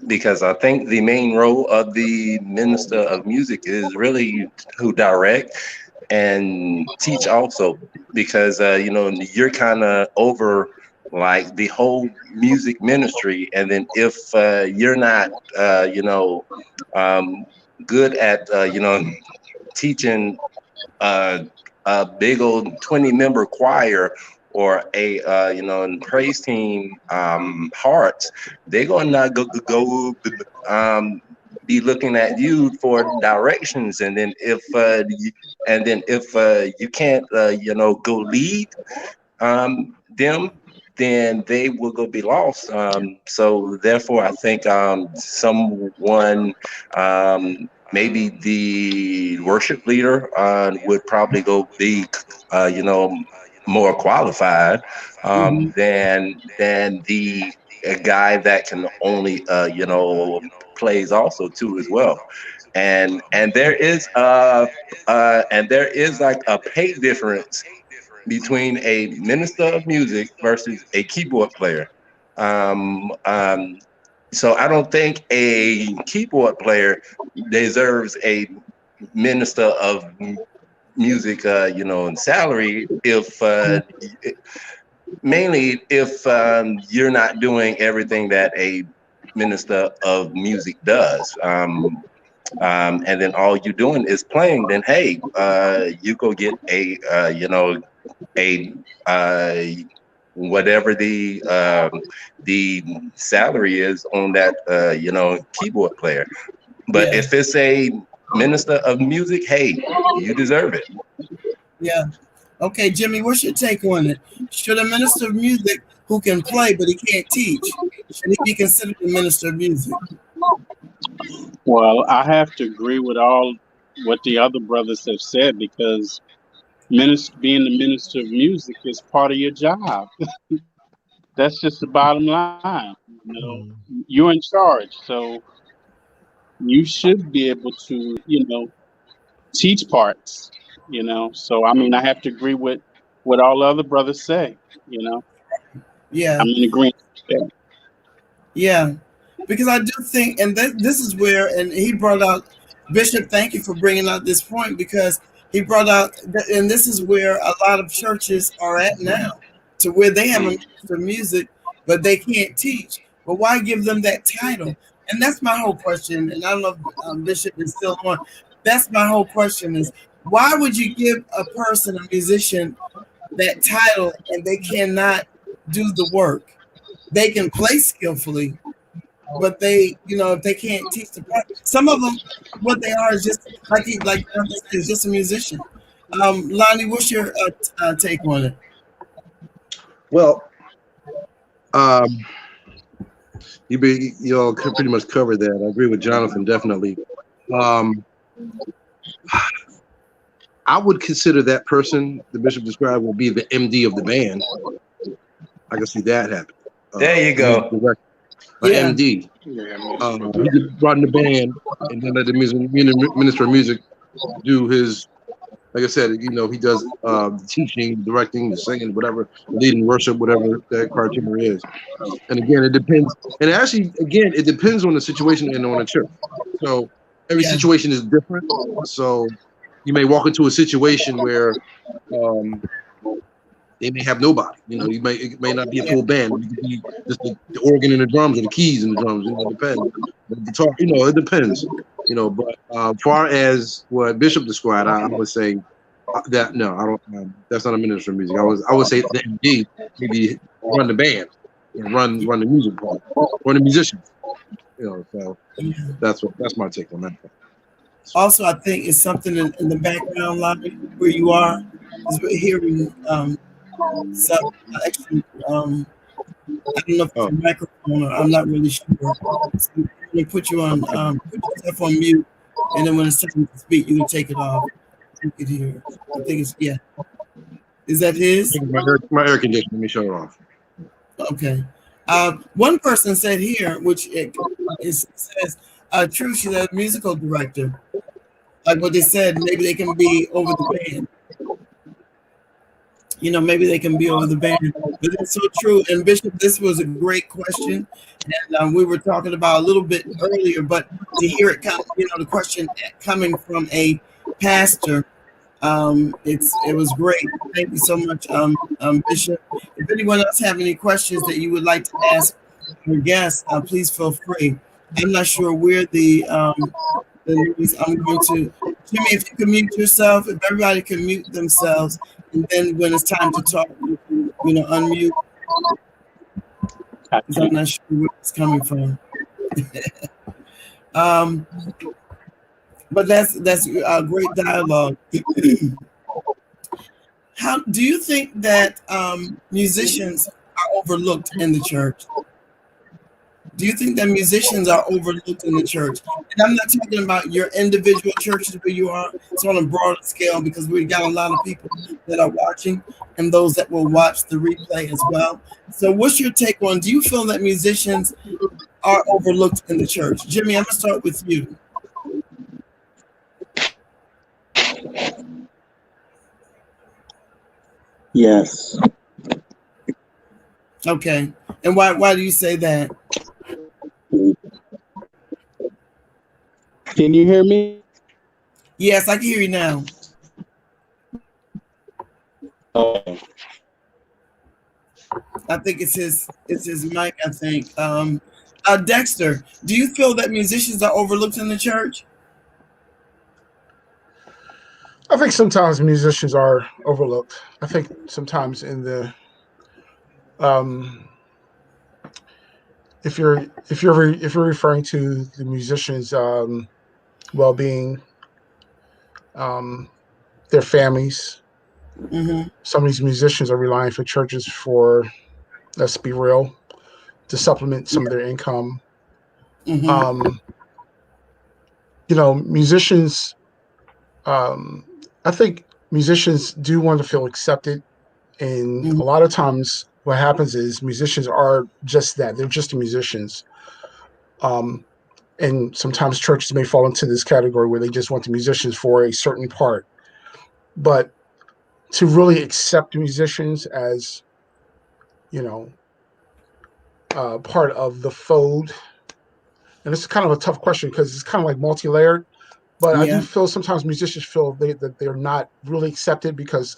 Because I think the main role of the minister of music is really to direct and teach also, because, you're kind of over like the whole music ministry. And then if you're not, good at, teaching a big old 20-member choir or a praise team parts, they're gonna go be looking at you for directions. And then if you can't go lead them, then they will go be lost. So therefore, I think someone maybe the worship leader would probably be more qualified than the a guy that can only plays also too as well. And there is like a pay difference between a minister of music versus a keyboard player. Um, um, so I don't think a keyboard player deserves a minister of music, in salary if mainly if you're not doing everything that a minister of music does. And then all you're doing is playing, then hey, you go get a whatever the salary is on that keyboard player. But Yeah. if it's a minister of music, hey, you deserve it. Yeah. Okay, Jimmy, what's your take on it? Should a minister of music who can play but he can't teach, should he be considered a minister of music? Well, I have to agree with all what the other brothers have said, because being the minister of music is part of your job. That's just the bottom line. You're in charge, so you should be able to, teach parts. So I mean, I have to agree with what all the other brothers say. Yeah. I'm in agreement with that. Yeah, because I do think, and this is where, and he brought out, Bishop, thank you for bringing out this point, because he brought out, and this is where a lot of churches are at now, to where they have a minister of music, but they can't teach. But why give them that title? And that's my whole question, and I don't know if Bishop is still on. That's my whole question is, why would you give a person, a musician, that title and they cannot do the work? They can play skillfully, but they, if they can't teach the part, some of them, what they are is just is just a musician. Lonnie, what's your take on it? Well, you all pretty much covered that. I agree with Jonathan, definitely. I would consider that person the bishop described will be the MD of the band. I can see that happen. There you go. MD. He could run the band and then let the minister of music do his, like I said, he does the teaching, directing, the singing, whatever, leading worship, whatever that criteria is. And again, it depends. And actually, again, it depends on the situation and on the church. So every situation is different. So you may walk into a situation where they may have nobody. It may not be a full band. It could be just the organ and the drums, or the keys and the drums. It depends. The guitar, it depends. But far as what Bishop described, I would say that no, I don't. That's not a minister of music. I would say the MD maybe run the band and run the music part, or the musicians. So that's my take on that. Also, I think it's something in the background, Lonnie, where you are, is we're hearing some actually. I don't know if it's a microphone, or I'm not really sure. So I'm gonna put you on, put yourself on mute, and then when it's time to speak, you can take it off. You can hear. I think it's Is that his? My air conditioner. Let me shut it off. Okay. One person said here, which says, true, she's a musical director. Like what they said, maybe they can be over the band. Maybe they can be over the band. But it's so true. And Bishop, this was a great question. And we were talking about a little bit earlier, but to hear it come, the question coming from a pastor, it was great. Thank you so much, Bishop. If anyone else have any questions that you would like to ask your guests, please feel free. I'm not sure where I'm going to, Jimmy, if you can mute yourself, if everybody can mute themselves, and then when it's time to talk, unmute. Because I'm not sure where it's coming from. But that's a great dialogue. How do you think that musicians are overlooked in the church? Do you think that musicians are overlooked in the church? And I'm not talking about your individual churches where you are. It's on a broader scale because we got a lot of people that are watching and those that will watch the replay as well. So what's your take on, do you feel that musicians are overlooked in the church? Jimmy, I'm going to start with you. Yes. Okay. And why do you say that? Can you hear me? Yes, I can hear you now. Okay. I think it's his mic, I think. Dexter, do you feel that musicians are overlooked in the church? I think sometimes musicians are overlooked. I think sometimes in the if you're referring to the musicians' well-being, their families. Mm-hmm. Some of these musicians are relying for churches for, let's be real, to supplement some of their income. Mm-hmm. Musicians. I think musicians do want to feel accepted, and Mm-hmm. a lot of times what happens is musicians are just that. They're just musicians. And sometimes churches may fall into this category where they just want the musicians for a certain part. But to really accept musicians as, part of the fold, and it's kind of a tough question because it's kind of like multi-layered. But I do Yeah. feel sometimes musicians feel that they're not really accepted because,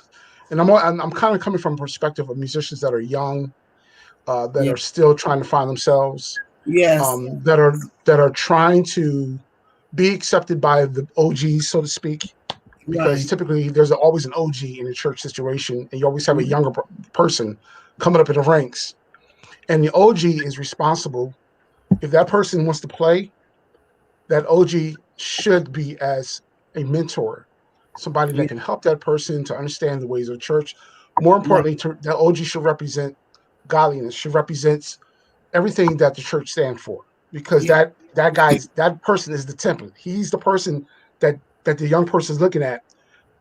and I'm kind of coming from a perspective of musicians that are young, that Yeah. are still trying to find themselves, Yes. that are trying to be accepted by the OGs, so to speak. Because Right. typically there's always an OG in a church situation, and you always have a Mm-hmm. younger person coming up in the ranks, and the OG is responsible. If that person wants to play, that OG should be as a mentor, somebody that Yeah. can help that person to understand the ways of church. More Right. importantly, that OG should represent godliness, should represent everything that the church stands for, because Yeah. that person is the template. He's the person that the young person is looking at.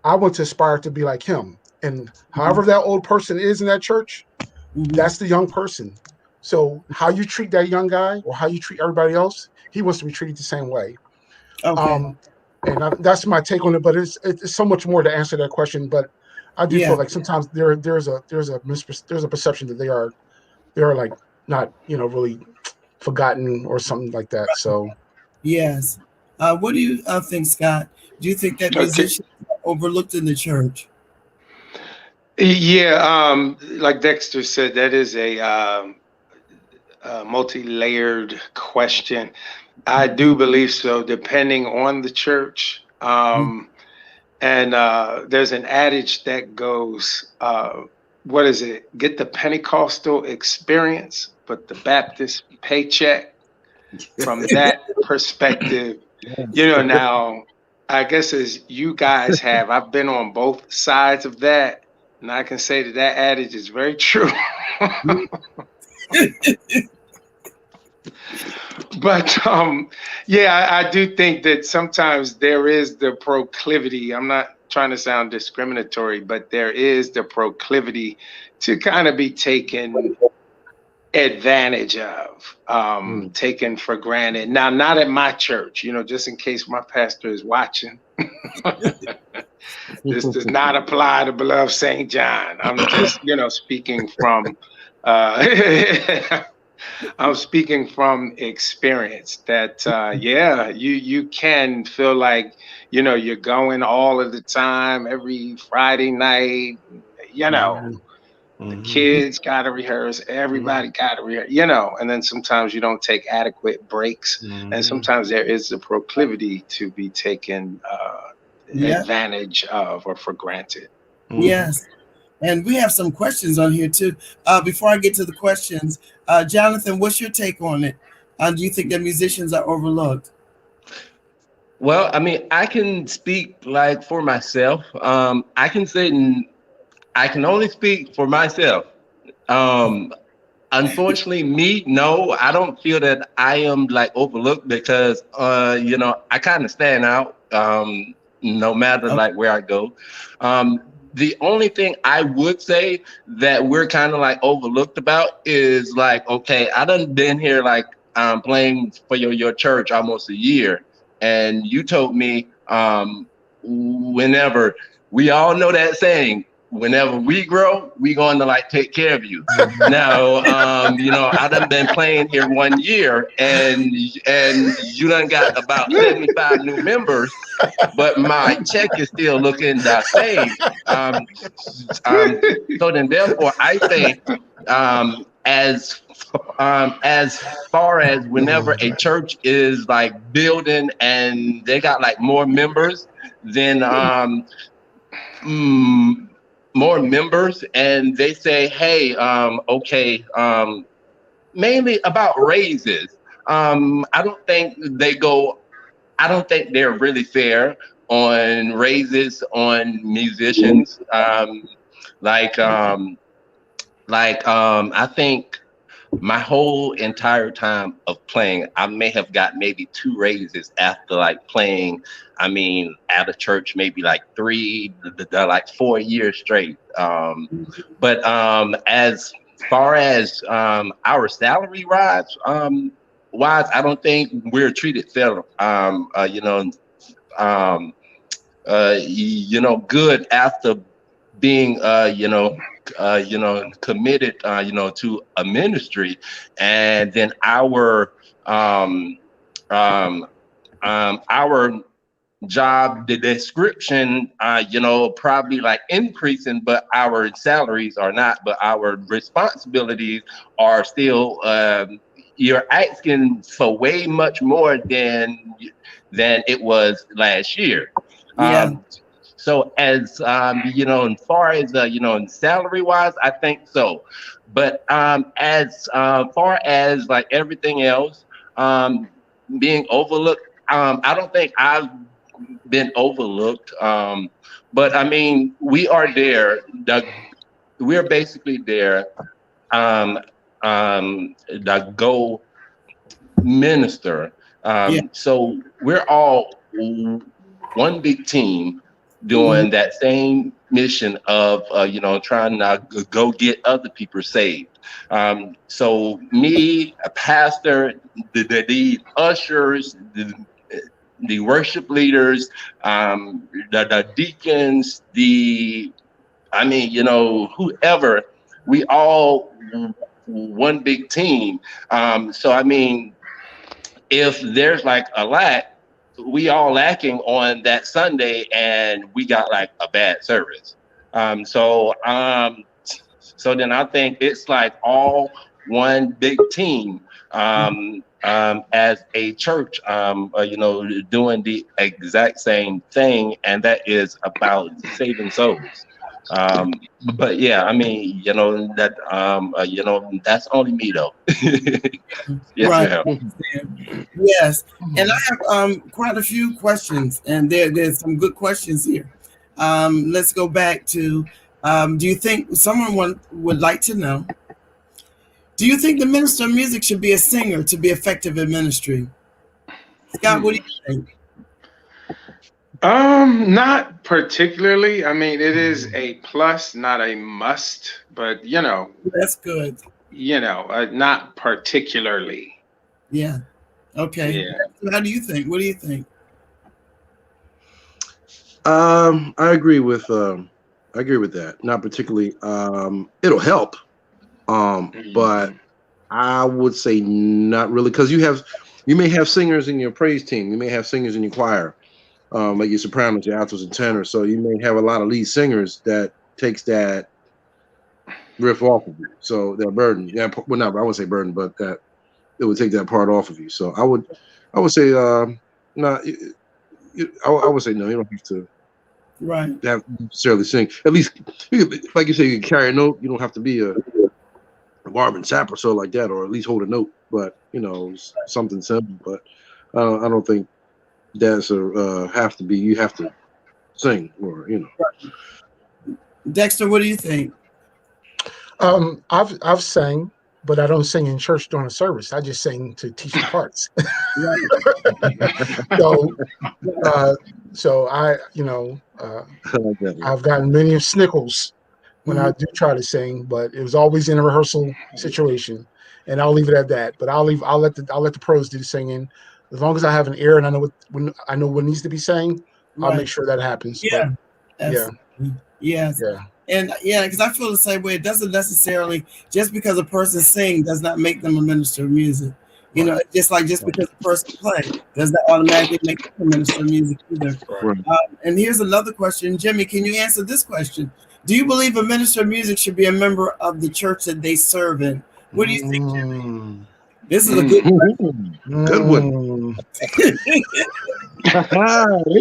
I want to aspire to be like him. And Mm-hmm. however that old person is in that church, Mm-hmm. that's the young person. So how you treat that young guy or how you treat everybody else, he wants to be treated the same way. Okay. And that's my take on it. But it's so much more to answer that question. But I do feel Yeah. like sometimes there's a perception that they are like not really forgotten or something like that. So Yes. What do you think, Scott? Do you think that Okay. musicians are overlooked in the church? Yeah, like Dexter said, that is a multi-layered question. I do believe so, depending on the church. And there's an adage that goes, what is it? Get the Pentecostal experience, but the Baptist paycheck. From that perspective, now, I guess as you guys have, I've been on both sides of that, and I can say that that adage is very true. But yeah, I do think that sometimes there is the proclivity. I'm not trying to sound discriminatory, but there is the proclivity to kind of be taken advantage of, taken for granted. Now, not at my church, just in case my pastor is watching. This does not apply to beloved St. John. I'm just, speaking from I'm speaking from experience that yeah, you can feel like, you're going all of the time, every Friday night, the kids got to rehearse, everybody got to rehearse, and then sometimes you don't take adequate breaks. And sometimes there is a proclivity to be taken Yeah. advantage of or for granted. Yes. And we have some questions on here too. Before I get to the questions, Jonathan, what's your take on it? Do you think that musicians are overlooked? Well, I mean, I can speak like for myself. I can say I can only speak for myself. Um, Unfortunately, me, no, I don't feel that I am like overlooked because, I kind of stand out, no matter Okay. like where I go. The only thing I would say that we're kind of like overlooked about is like, okay, I done been here like playing for your church almost a year, and you told me whenever we all know that saying, whenever we grow, we going to like take care of you. Now, I done been playing here 1 year, and you done got about 75 new members, but my check is still looking the same. So then, therefore, I say, as far as whenever a church is like building and they got like more members, then more members, and they say, hey, okay, mainly about raises. I don't think they're really fair on raises on musicians. I think my whole entire time of playing, I may have got maybe 2 raises after like playing. I mean, at a church, maybe like 3, like 4 years straight. But as far as our salary wise, I don't think we're treated fair. Good after being committed to a ministry, and then um our job, the description, probably like increasing, but our salaries are not, but our responsibilities are still, you're asking for way much more than it was last year. Yeah. So as as far as salary wise, I think so. But as far as like everything else, being overlooked, I don't think I've been overlooked. But I mean, we are there. We're basically there. The go minister. Yeah. So we're all one big team doing that same mission of trying to go get other people saved. So me, a pastor, the ushers, the worship leaders, the deacons, whoever, we all one big team. So I mean, if there's like a lack, we all lacking on that Sunday, and we got like a bad service. So then I think it's like all one big team, as a church, doing the exact same thing, and that is about saving souls. But yeah, I mean, that's only me though. Yes, Right. ma'am. Yes. And I have quite a few questions, and there's some good questions here. Let's go back to, do you think someone would like to know, do you think the minister of music should be a singer to be effective in ministry? Scott, what do you think? Not particularly. I mean, it is a plus, not a must, but That's good. not particularly. Yeah. Okay. Yeah. How do you think? What do you think? I agree with that. Not particularly. It'll help. But I would say not really, because you may have singers in your praise team. You may have singers in your choir, like your sopranos, your altos, and tenors. So you may have a lot of lead singers that takes that riff off of you. So that burden, I wouldn't say burden, but that it would take that part off of you. So I would say, no. I would say no. You don't have to. Right. Have to necessarily sing. At least, like you say, you can carry a note. You don't have to be a Barber and Sap or so like that, or at least hold a note. But something simple. But I don't think that's have to be. You have to sing, or Dexter, what do you think? I've sang but I don't sing in church during a service. I just sing to teach the parts. So I, I've gotten many snickles when I do try to sing, but it was always in a rehearsal situation, and I'll leave it at that. But I'll let the pros do the singing, as long as I have an ear and I know what needs to be sang. I'll make sure that happens. Yeah, but, yes. And because I feel the same way. It doesn't necessarily, just because a person sings does not make them a minister of music. You know, just because a person plays does not automatically make them a minister of music either. And here's another question, Jimmy. Can you answer this question? Do you believe a minister of music should be a member of the church that they serve in? What do you think, Jimmy? This is a good question. Good one. They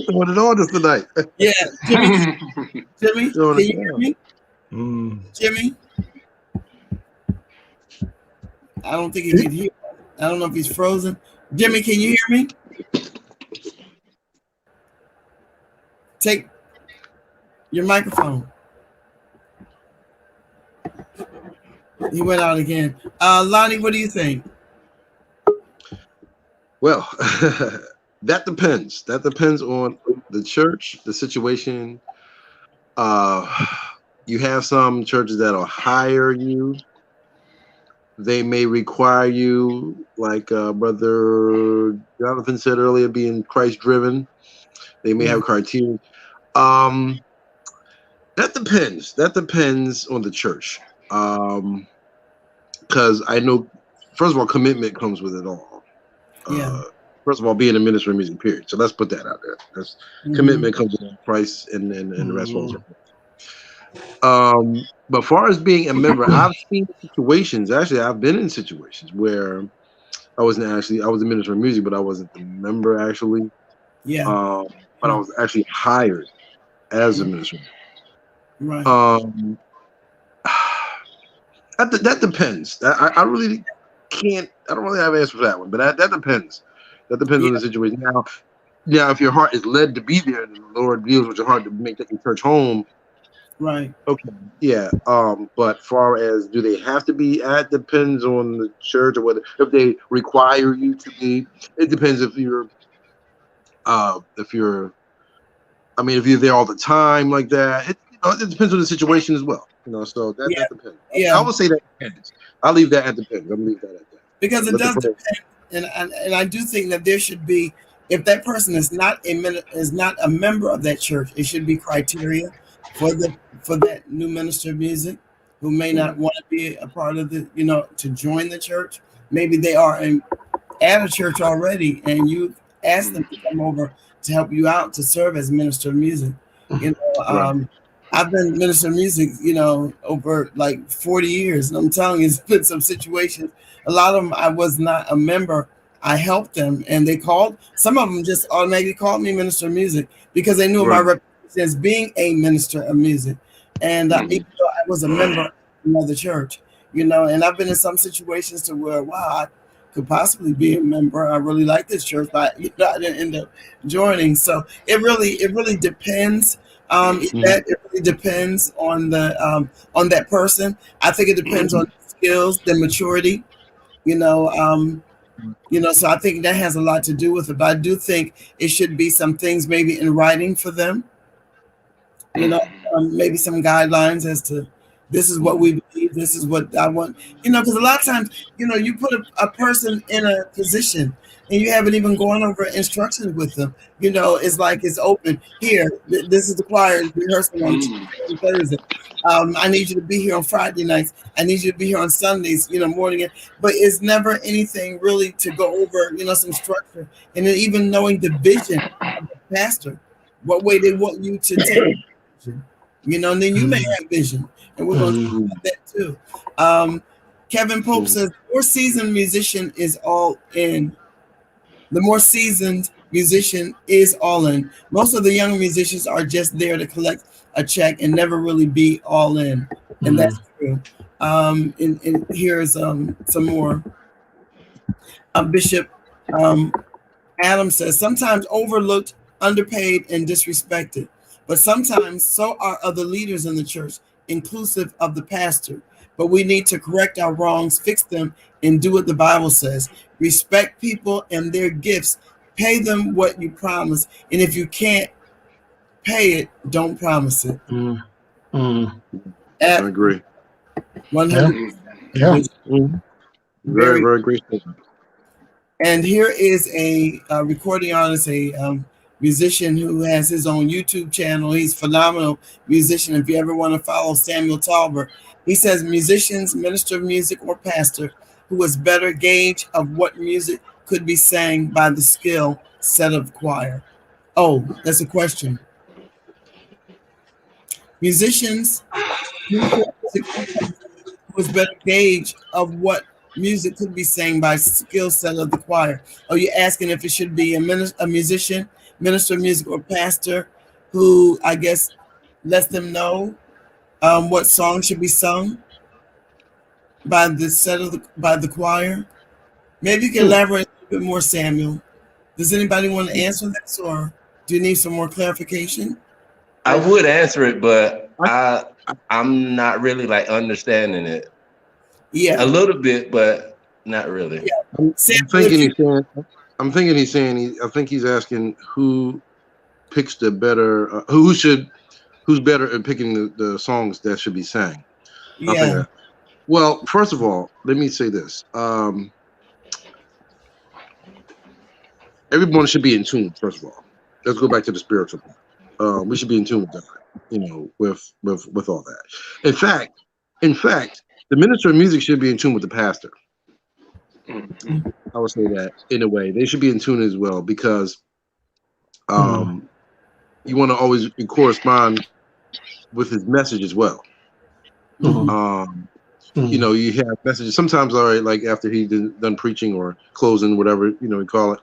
throwing it on us tonight. Yeah, Jimmy, can you hear me? Jimmy? I don't think he can hear. I don't know if he's frozen. Jimmy, can you hear me? Take your microphone. He went out again. Lonnie, what do you think? Well, that depends. That depends on the church, the situation. You have some churches that'll hire you. They may require you, like Brother Jonathan said earlier, being Christ-driven. They may have criteria. That depends. That depends on the church. Because I know, first of all, commitment comes with it all. First of all, being a minister of music, period. So let's put that out there. That's commitment comes with Christ and the rest of us. But far as being a member, I've seen situations. Actually, I've been in situations where I was a minister of music, but I wasn't the member actually. But I was actually hired as a minister. Right. That depends. I really can't. I don't really have an answer for that one, but that depends. That depends on the situation. Now, if your heart is led to be there, and the Lord deals with your heart to make that your church home. Right. Okay. Yeah. But far as do they have to be at, depends on the church or whether if they require you to be. It depends if you're if you're there all the time like that. It depends on the situation as well. So that depends. I would say that depends. I'll leave that at depends. I'm gonna leave that at that. Because it does depend, and I do think that there should be, if that person is not a member of that church, it should be criteria for that new minister of music who may not want to be a part of the, to join the church. Maybe they are at a church already, and you ask them to come over to help you out to serve as minister of music. I've been minister of music, over like 40 years, and I'm telling you, it's been some situations. A lot of them, I was not a member. I helped them, and some of them just automatically called me minister of music because they knew my reputation as being a minister of music. And even though I was a member of another church, and I've been in some situations to where, wow, I could possibly be a member. I really like this church, but I didn't end up joining. So it really depends. It really depends on that person. I think it depends on the skills, the maturity, so I think that has a lot to do with it. But I do think it should be some things maybe in writing for them, maybe some guidelines as to this is what we believe, this is what I want, because a lot of times, you put a person in a position and you haven't even gone over instructions with them. It's like it's open. Here, this is the choir rehearsal on Tuesday and Thursday. I need you to be here on Friday nights. I need you to be here on Sundays, morning. But it's never anything really to go over, some structure. And then even knowing the vision of the pastor, what way they want you to take vision, and then you may have vision. And we're going to talk about that too. Kevin Pope says, the more seasoned musician is all in. The more seasoned musician is all in. Most of the young musicians are just there to collect a check and never really be all in. And that's true. And here's some more. Bishop Adams says, sometimes overlooked, underpaid, and disrespected. But sometimes so are other leaders in the church, inclusive of the pastor. but we need to correct our wrongs, fix them, and do what the Bible says. Respect people and their gifts. Pay them what you promise. And if you can't pay it, don't promise it. Mm. Mm. I At agree. 100. Yeah. Mhm. Very, Very. very great statement. And here is a recording artist, a musician who has his own YouTube channel. He's a phenomenal musician. If you ever want to follow Samuel Talbot, he says musicians, minister of music, or pastor who is better gauge of what music could be sang by the skill set of choir. Oh, that's a question. Musicians, minister of music, or pastor who is better gauge of what music could be sang by skill set of the choir. Are you asking if it should be a musician, minister of music, or pastor who, I guess, lets them know what song should be sung by the set of by the choir? Maybe you can elaborate a little bit more, Samuel. Does anybody want to answer this, or do you need some more clarification? I would answer it, but I'm not really like understanding it. Yeah, A little bit, but not really. yeah. I'm Samuel, thinking he's saying. I'm thinking he's saying. I think he's asking who picks the better. Who's better at picking the songs that should be sang. I think yeah, that. Well, first of all, let me say this. Everyone should be in tune. First of all, let's go back to the spiritual part. We should be in tune with God. With all that. In fact, the minister of music should be in tune with the pastor. I would say that in a way they should be in tune as well, because you want to always correspond with his message as well. You have messages sometimes. All right, like after he's done preaching or closing, whatever we call it.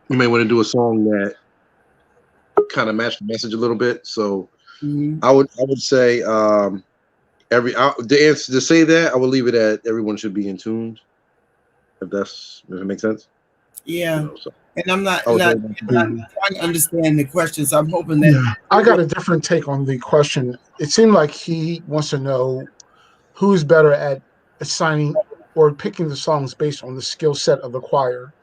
You may want to do a song that kind of match the message a little bit. So I would say to say that, I would leave it at everyone should be in tune. If it makes sense. yeah. And I'm not I trying to understand the question, so I'm hoping that. Yeah, I got a different take on the question. It seemed like he wants to know who's better at assigning or picking the songs based on the skill set of the choir.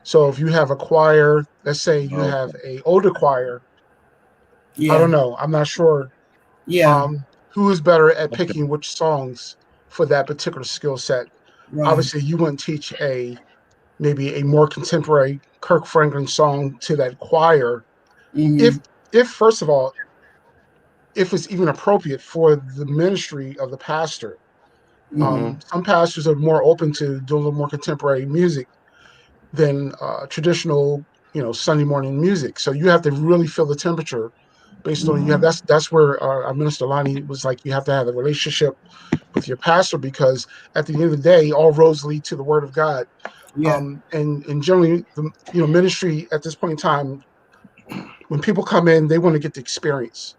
So if you have a choir, let's say you have a older choir, Yeah. I don't know, I'm not sure. Yeah. Who is better at picking which songs for that particular skill set? Right. Obviously, you wouldn't teach maybe a more contemporary Kirk Franklin song to that choir. If first of all, if it's even appropriate for the ministry of the pastor. Some pastors are more open to doing a little more contemporary music than traditional, Sunday morning music. So you have to really feel the temperature based on that's where our minister Lonnie was like, you have to have a relationship with your pastor, because at the end of the day, all roads lead to the Word of God. Yeah. And generally, the ministry at this point in time, when people come in, they want to get the experience.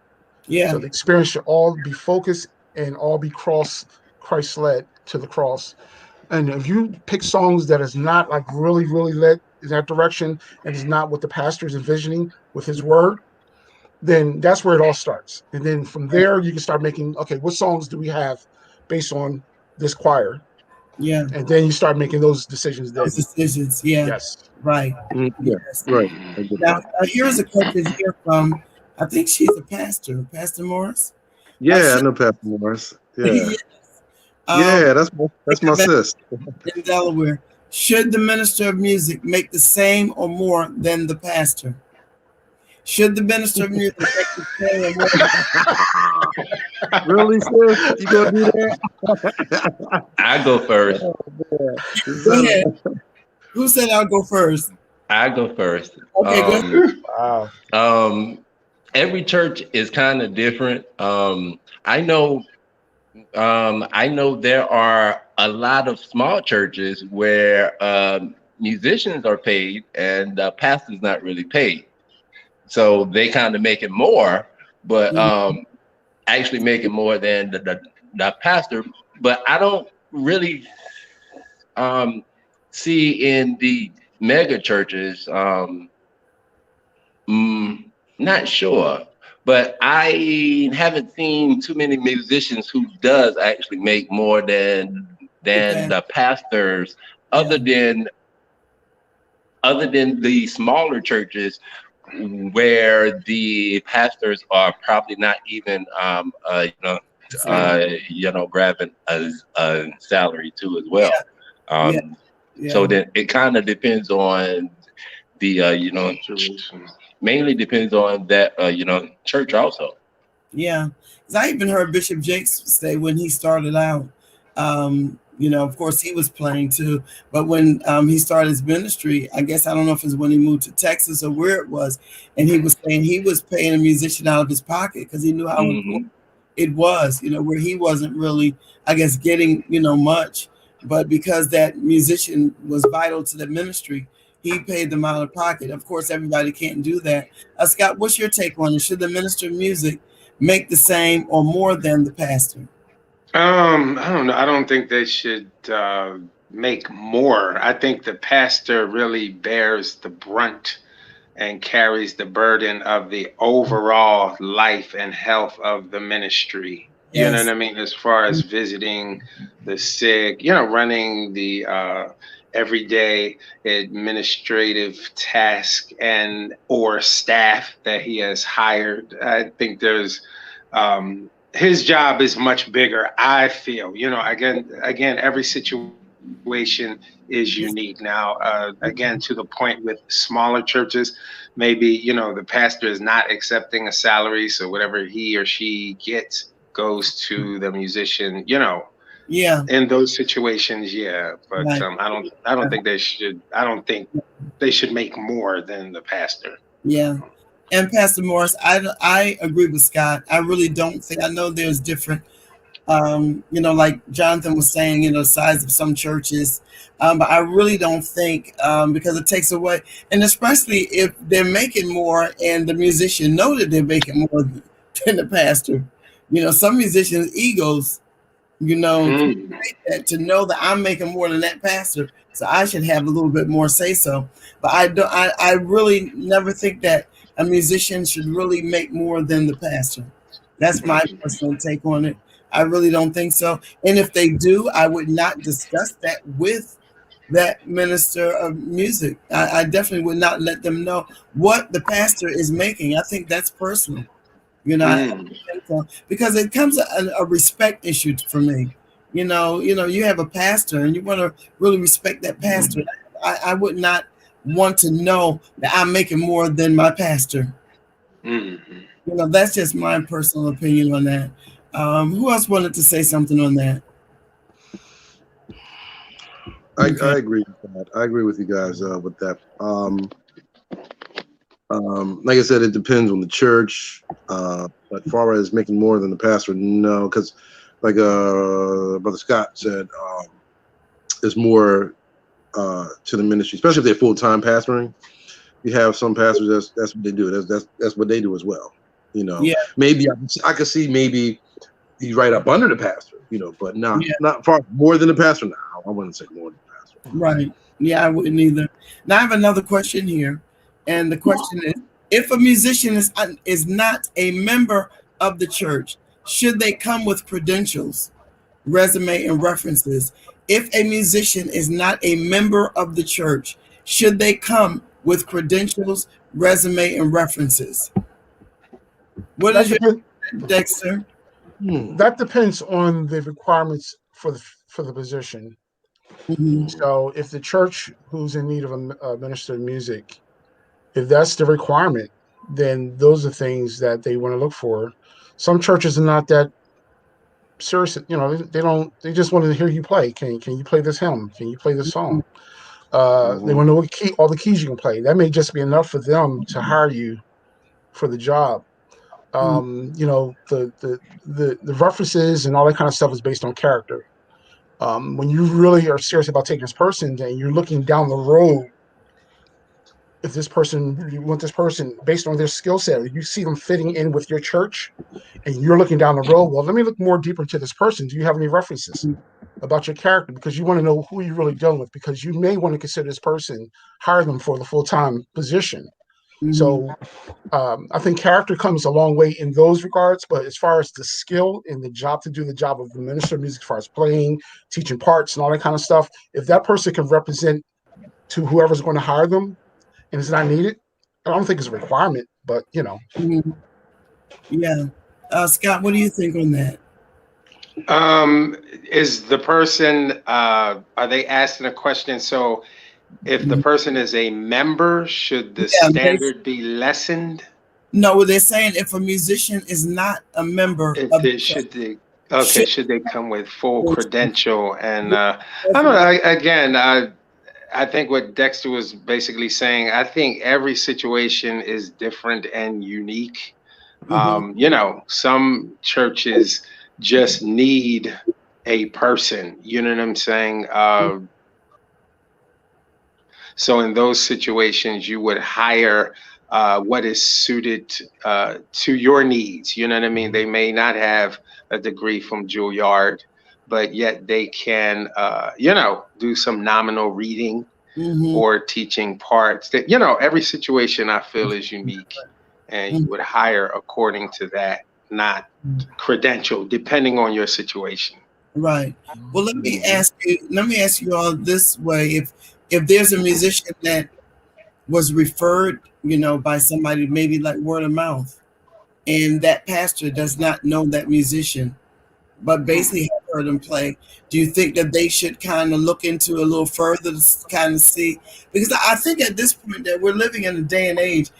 Yeah. So the experience should all be focused and all be Christ-led to the cross. And if you pick songs that is not like really, really led in that direction, and is not what the pastor is envisioning with his word, then that's where it all starts. And then from there, you can start making, okay, what songs do we have based on this choir? Yeah. And then you start making those decisions then. Those decisions, yeah. Yes. Right. Yes. Right. Now, here's a question here from, I think she's a pastor, Pastor Morris. Yeah, I know Pastor Morris. Yeah. Yeah, that's my sis. In Delaware. Should the minister of music make the same or more than the pastor? Should the minister of music make the same or more? Really, sis? You gonna do that? I go first. Go ahead. Who said I'll go first? I go first. Okay, go ahead. Wow. Every church is kind of different. I know there are a lot of small churches where musicians are paid and the pastor's not really paid. So they kind of make it more, but actually make it more than the pastor. But I don't really see in the mega churches, not sure. but I haven't seen too many musicians who does actually make more than the pastors, other than the smaller churches where the pastors are probably not even grabbing a salary too as well. So then it kind of depends on the mainly depends on that church also. Yeah, because I even heard Bishop Jakes say when he started out, of course he was playing too, but when he started his ministry, I guess I don't know if it's when he moved to Texas or where it was, and he was saying he was paying a musician out of his pocket because he knew how important it was, where he wasn't really, I guess, getting much, but because that musician was vital to the ministry, he paid them out of pocket. Of course, everybody can't do that. Scott, what's your take on it? Should the minister of music make the same or more than the pastor? I don't know. I don't think they should make more. I think the pastor really bears the brunt and carries the burden of the overall life and health of the ministry. You know what I mean? As far as visiting the sick, running the everyday administrative task and or staff that he has hired. I think there's his job is much bigger, I feel. Again, every situation is unique. Now, again, to the point with smaller churches, maybe, the pastor is not accepting a salary, so whatever he or she gets goes to the musician, in those situations, but I don't think they should make more than the pastor. And Pastor Morris, I agree with Scott. I really don't think, I know there's different like Jonathan was saying, the size of some churches. But I really don't think, because it takes away, and especially if they're making more and the musician know that they're making more than the pastor. Some musicians' egos, to know that I'm making more than that pastor, so I should have a little bit more say so. But I really never think that a musician should really make more than the pastor. That's my personal take on it. I really don't think so. And if they do, I would not discuss that with that minister of music. I definitely would not let them know what the pastor is making. I think that's personal. I think so. Because it comes a respect issue for me. You have a pastor and you want to really respect that pastor. I would not want to know that I'm making more than my pastor. That's just my personal opinion on that. Who else wanted to say something on that? I agree with that. I agree with you guys with that. Like I said, it depends on the church. But far as making more than the pastor, no, because like Brother Scott said, there's more to the ministry, especially if they're full-time pastoring. You have some pastors that's what they do. That's what they do as well. Maybe I could see maybe he's right up under the pastor, but not far more than the pastor. No, I wouldn't say more than the pastor. Right. Yeah, I wouldn't either. Now I have another question here, and the question is: if a musician is not a member of the church, should they come with credentials, resume, and references? If a musician is not a member of the church, should they come with credentials, resume, and references? What is your Dexter? That depends on the requirements for the position. So if the church who's in need of a minister of music, if that's the requirement, then those are things that they want to look for. Some churches are not that serious. They just want to hear you play. Can you play this hymn? Can you play this song? They want to know all the keys you can play. That may just be enough for them to hire you for the job. The references and all that kind of stuff is based on character. When you really are serious about taking this person, then you're looking down the road. If you want this person based on their skill set, if you see them fitting in with your church, and you're looking down the road, well, let me look more deeper into this person. Do you have any references about your character? Because you want to know who you're really dealing with, because you may want to consider this person, hire them for the full-time position. So I think character comes a long way in those regards, but as far as the skill and the job to do the job of the minister of music, as far as playing, teaching parts, and all that kind of stuff, if that person can represent to whoever's going to hire them and it's not needed, I don't think it's a requirement, but you know. Yeah. Scott, what do you think on that? Is the person, are they asking a question? So if the person is a member, should the standard be lessened? No, they're saying if a musician is not a member of Should they come with full credential? And I don't know, I think what Dexter was basically saying, I think every situation is different and unique. You know, some churches just need a person, you know what I'm saying? So in those situations, you would hire what is suited to your needs. You know what I mean? They may not have a degree from Juilliard, but yet they can, you know, do some nominal reading or teaching parts. That, you know, every situation I feel is unique, and you would hire according to that, not credential, depending on your situation. Right. Well, let me ask you all this way: if there's a musician that was referred, you know, by somebody, maybe like word of mouth, and that pastor does not know that musician, but basically have heard him play, do you think that they should kind of look into a little further to kind of see? Because I think at this point that we're living in a day and age,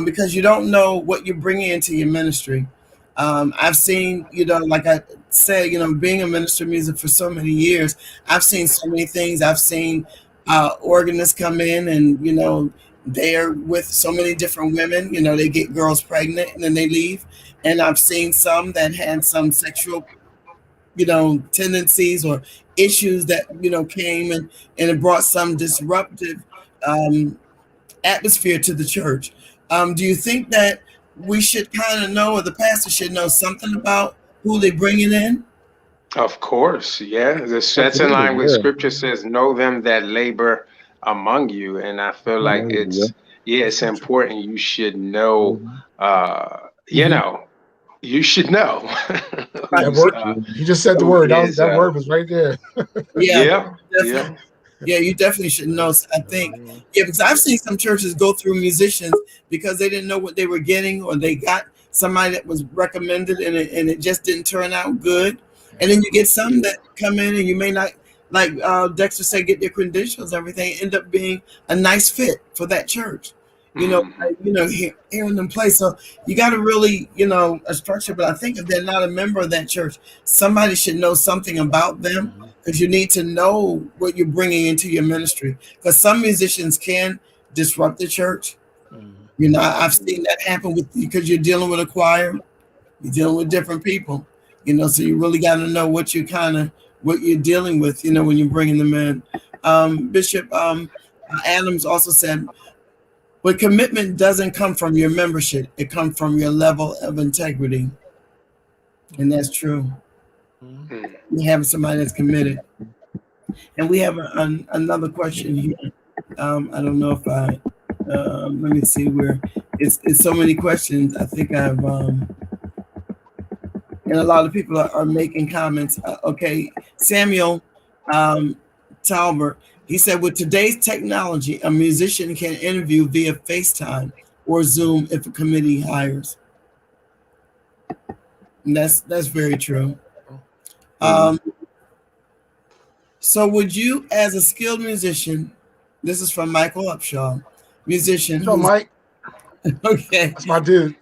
because you don't know what you're bringing into your ministry. I've seen, you know, like I said, you know, being a minister of music for so many years, I've seen so many things. I've seen organists come in and, you know, they're with so many different women, you know, they get girls pregnant and then they leave. And I've seen some that had some sexual, you know, tendencies or issues that, you know, came and it brought some disruptive atmosphere to the church. Do you think that we should kind of know, or the pastor should know something about who they're bringing in? Of course, yeah. That's in line with scripture says, know them that labor among you. And I feel like it's important. You should know, you know, you should know. You just said the word. That word was right there. Yeah. Yeah, you definitely should know. I think, because I've seen some churches go through musicians because they didn't know what they were getting, or they got somebody that was recommended and it just didn't turn out good. And then you get some that come in and you may not, like Dexter said, get their credentials, everything, end up being a nice fit for that church. You know, hearing them play. So you got to really, you know, a structure. But I think if they're not a member of that church, somebody should know something about them, because you need to know what you're bringing into your ministry. Because some musicians can disrupt the church. You know, I've seen that happen because you're dealing with a choir, you're dealing with different people. You know, so you really got to know what you're dealing with. You know, when you're bringing them in. Bishop Adams also said, but commitment doesn't come from your membership. It comes from your level of integrity. And that's true. We have somebody that's committed. And we have another question here. I don't know if let me see where. It's so many questions. I think I've, and a lot of people are making comments. Okay, Samuel Talbert. He said, with today's technology, a musician can interview via FaceTime or Zoom if a committee hires. And that's very true. So would you, as a skilled musician, this is from Michael Upshaw, musician. So Mike. Okay. That's my dude.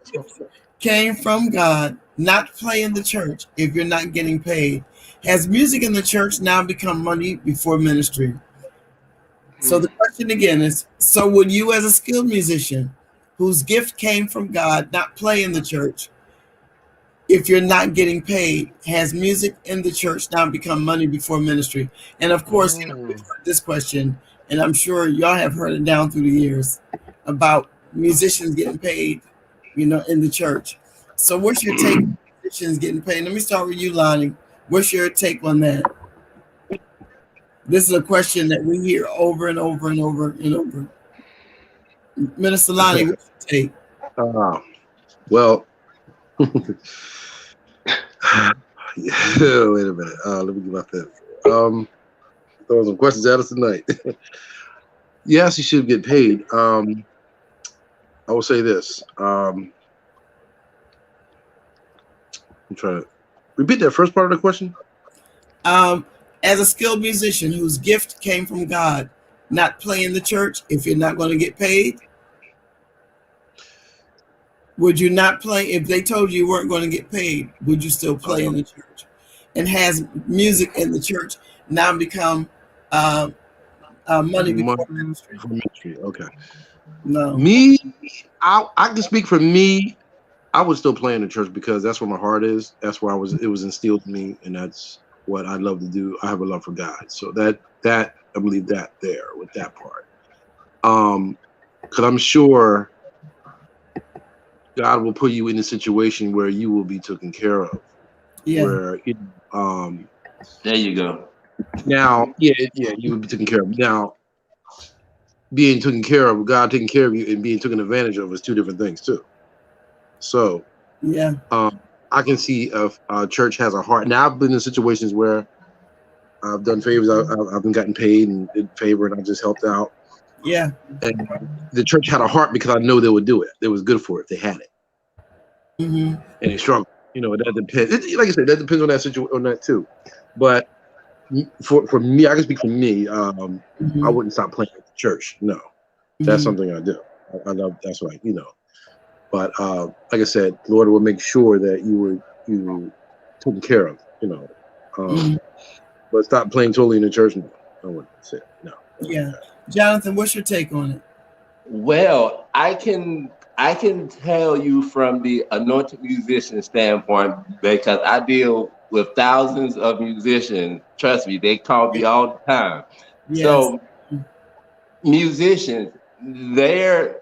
Came from God, not play in the church if you're not getting paid. Has music in the church now become money before ministry? So the question again is, so would you, as a skilled musician whose gift came from God, not play in the church if you're not getting paid? Has music in the church now become money before ministry? And of course, you know, we've heard this question, and I'm sure y'all have heard it down through the years about musicians getting paid, you know, in the church. So what's your take on musicians getting paid? Let me start with you, Lonnie. What's your take on that? This is a question that we hear over and over and over and over. Minister Lonnie, what's your take? Well, wait a minute. Let me get my pen. Throw some questions at us tonight. Yes, you should get paid. I will say this. I'm trying to repeat that first part of the question. As a skilled musician whose gift came from God, not play in the church if you're not going to get paid? Would you not play if they told you weren't going to get paid? Would you still play in the church? And has music in the church now become money before ministry? Okay. No. Me, I can speak for me. I would still play in the church because that's where my heart is. That's where it was instilled in me, and that's what I love to do. I have a love for God, so that I believe that there with that part. Because I'm sure God will put you in a situation where you will be taken care of. Yeah. Where there you go. Now, you will be taken care of. Now, being taken care of, God taking care of you, and being taken advantage of is two different things too. So, yeah, I can see if a church has a heart. Now, I've been in situations where I've done favors. I've been gotten paid and did favor, and I just helped out. Yeah. And the church had a heart because I know they would do it. They was good for it. They had it. Mm-hmm. And they struggled. That depends. Like I said, that depends on that situation, on that too. But for me, I can speak for me. I wouldn't stop playing at the church. No, that's something I do. I love. That's right. But like I said, the Lord will make sure that you were taken care of. But stop playing totally in the church. No, I wouldn't say it. No. Yeah, Jonathan, what's your take on it? Well, I can tell you from the anointed musician standpoint because I deal with thousands of musicians. Trust me, they call me all the time. Yes. So musicians, they're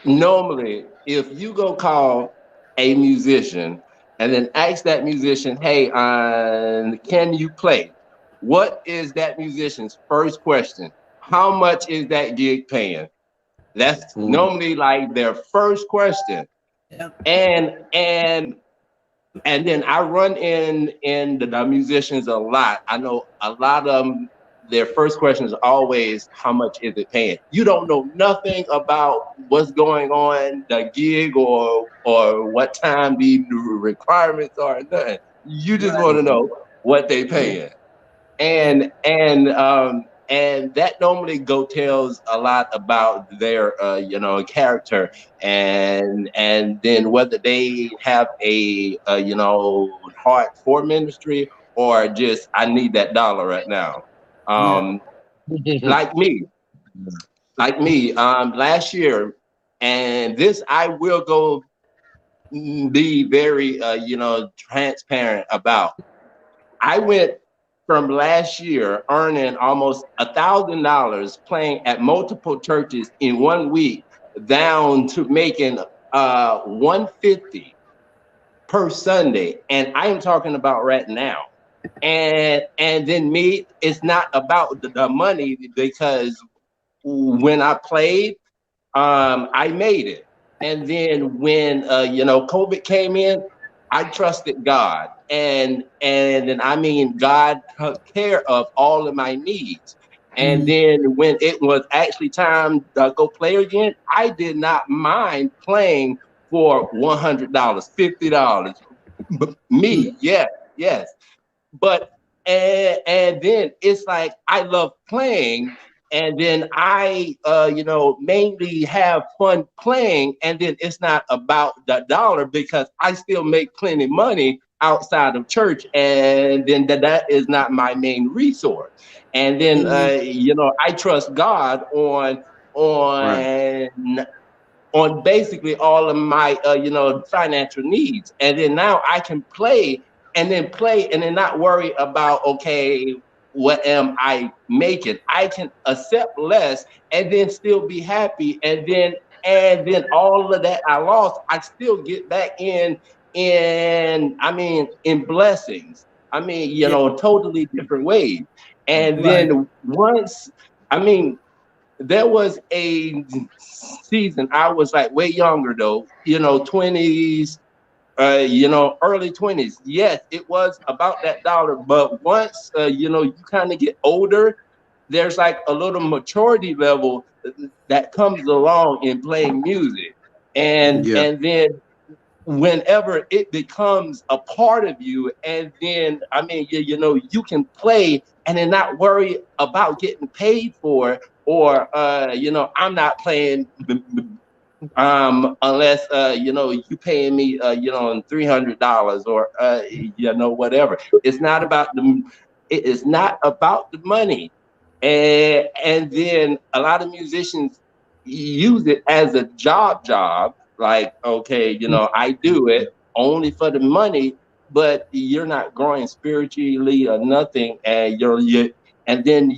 normally, if you go call a musician and then ask that musician, hey, can you play? What is that musician's first question? How much is that gig paying? That's normally like their first question. Yeah. And then I run in the musicians a lot. I know a lot of them, their first question is always, how much is it paying? You don't know nothing about what's going on, the gig or what time the requirements are, nothing. You just want to know what they paying. And that normally tells a lot about their character and then whether they have a heart for ministry or just I need that dollar right now. Like me last year, and this I will go be very transparent about. I went from last year earning almost $1,000 playing at multiple churches in 1 week down to making $150 per Sunday. And I am talking about right now. And then me, it's not about the money because when I played, I made it. And then when COVID came in, I trusted God, and I mean God took care of all of my needs. And then when it was actually time to go play again, I did not mind playing for $100, $50. Me, yes. But and then it's like I love playing. And then I, mainly have fun playing. And then it's not about the dollar because I still make plenty of money outside of church. And then that is not my main resource. And then, I trust God on basically all of my, financial needs. And then now I can play and then not worry about, okay, what am I making? I can accept less and then still be happy. And then all of that I lost, I still get back in blessings. Totally different ways. And then once, there was a season I was like way younger though, 20s, early 20s. Yes, it was about that dollar. But once, you kind of get older, there's like a little maturity level that comes along in playing music. And Yeah. and then whenever it becomes a part of you, and then I mean, you can play and then not worry about getting paid for it, or I'm not playing unless you paying me $300 or whatever. It's not about the it is not about the money. And then a lot of musicians use it as a job, like, okay, I do it only for the money, but you're not growing spiritually or nothing, and and then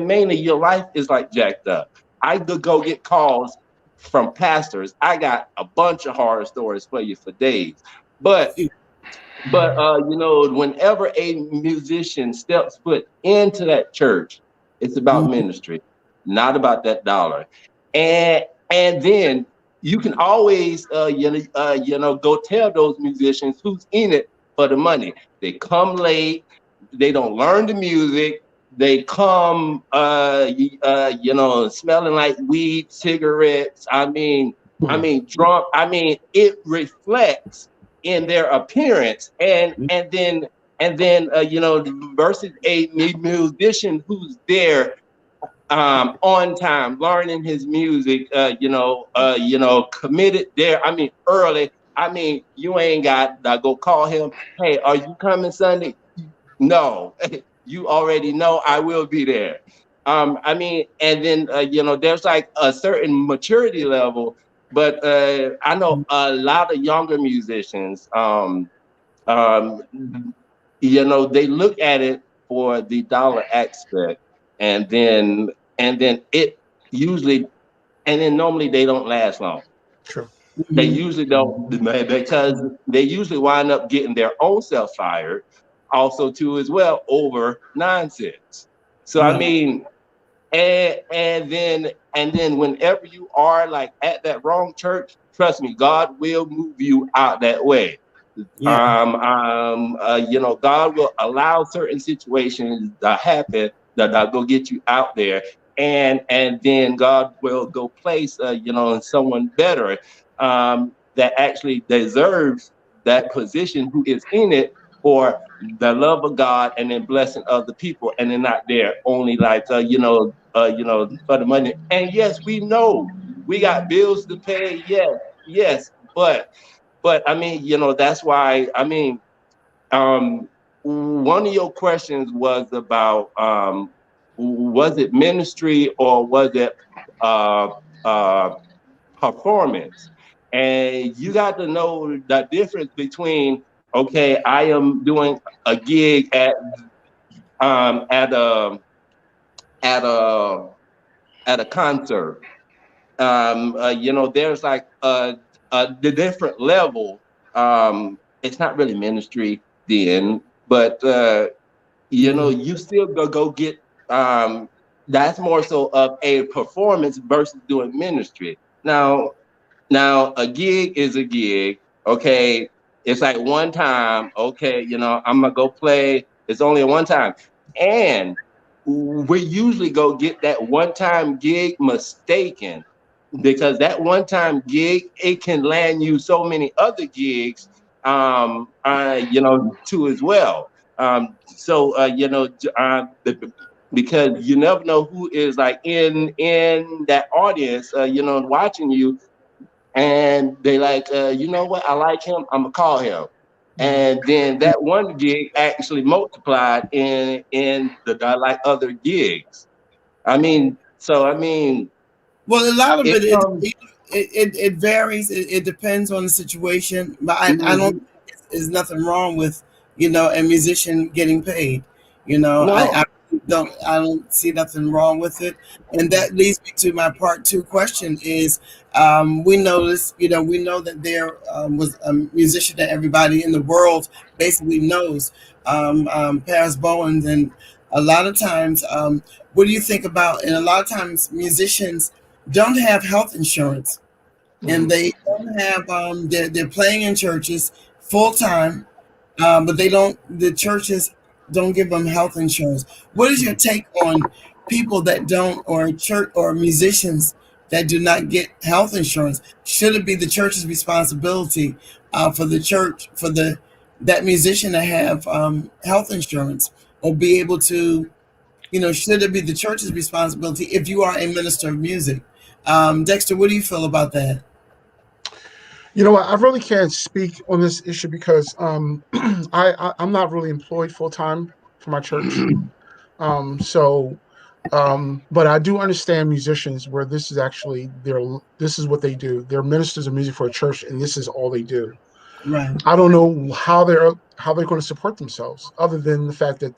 mainly your life is like jacked up. I could go get calls from pastors. I got a bunch of horror stories for you for days. But whenever a musician steps foot into that church, it's about ministry, not about that dollar. And then you can always go tell those musicians who's in it for the money. They come late, they don't learn the music, they come smelling like weed, cigarettes. Drunk. It reflects in their appearance, and then versus a musician who's there on time, learning his music, committed there. Early. You ain't got to go call him. Hey, are you coming Sunday? No, you already know I will be there. And then there's like a certain maturity level, but I know a lot of younger musicians. Um, they look at it for the dollar aspect, and then it usually, and then normally they don't last long. True. They usually don't, because they usually wind up getting their own self fired, also too as well, over nonsense. So and then whenever you are like at that wrong church, trust me, God will move you out that way. God will allow certain situations to happen that go get you out there, and then God will go place someone better that actually deserves that position, who is in it for the love of God and then blessing other people, and they're not there only like for the money. And yes, we know we got bills to pay. Yes, but that's why one of your questions was about was it ministry or was it uh, uh, performance? And you got to know the difference between, okay, I am doing a gig at um, at a at a at a concert. There's like the different level. It's not really ministry then, but you still go get that's more so of a performance versus doing ministry. Now a gig is a gig. Okay, it's like one time. Okay, I'm gonna go play. It's only a one time, and we usually go get that one time gig mistaken, because that one time gig, it can land you so many other gigs too as well. Because you never know who is like in that audience watching you, and they like, you know what, I like him, I'm gonna call him. And then that one gig actually multiplied in the like other gigs. Well, a lot of it it comes. it varies. It depends on the situation, but I don't think there's nothing wrong with a musician getting paid. No. I don't see nothing wrong with it, and that leads me to my part two question: is we notice we know that there was a musician that everybody in the world basically knows, Paris Bowens, and a lot of times, what do you think about? And a lot of times, musicians don't have health insurance, and they don't have. They're playing in churches full time, but they don't. The churches don't give them health insurance. What is your take on people that don't, or church or musicians that do not get health insurance? Should it be the church's responsibility for the church for that musician to have health insurance, or be able to, should it be the church's responsibility if you are a minister of music? Dexter, what do you feel about that? You know what? I really can't speak on this issue because I'm not really employed full time for my church. But I do understand musicians where this is actually this is what they do. They're ministers of music for a church, and this is all they do. Right. I don't know how they're going to support themselves, other than the fact that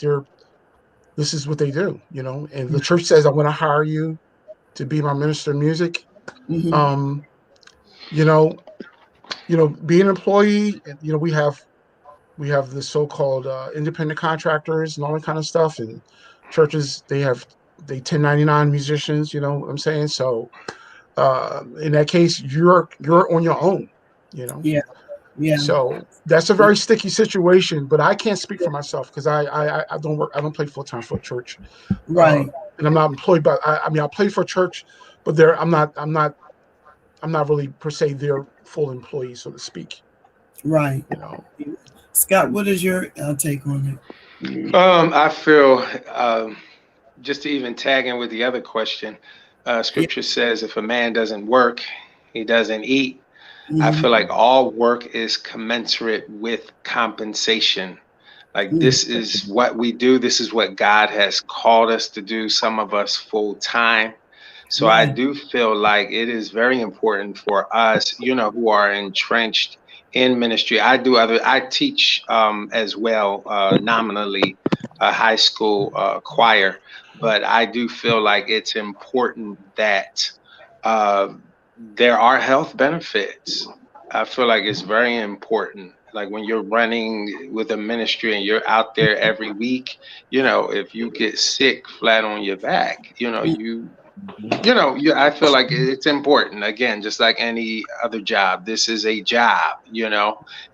this is what they do. And the church says, "I want to hire you to be my minister of music." Mm-hmm. Being an employee, we have the so-called independent contractors and all that kind of stuff, and churches they 1099 musicians. You know what I'm saying? So in that case, you're on your own. Yeah. So that's a very sticky situation. But I can't speak for myself because I don't work. I don't play full time for a church. Right. And I'm not employed, but I play for a church, but I'm not really per se their full employee, so to speak. Right. Scott, what is your take on it? I feel just to even tag in with the other question, scripture says if a man doesn't work, he doesn't eat. Mm-hmm. I feel like all work is commensurate with compensation. Like this is what we do. This is what God has called us to do. Some of us full time. So I do feel like it is very important for us, who are entrenched in ministry. I teach as well, nominally, a high school choir, but I do feel like it's important that there are health benefits. I feel like it's very important. Like when you're running with a ministry and you're out there every week, if you get sick flat on your back, I feel like it's important. Again, just like any other job, this is a job,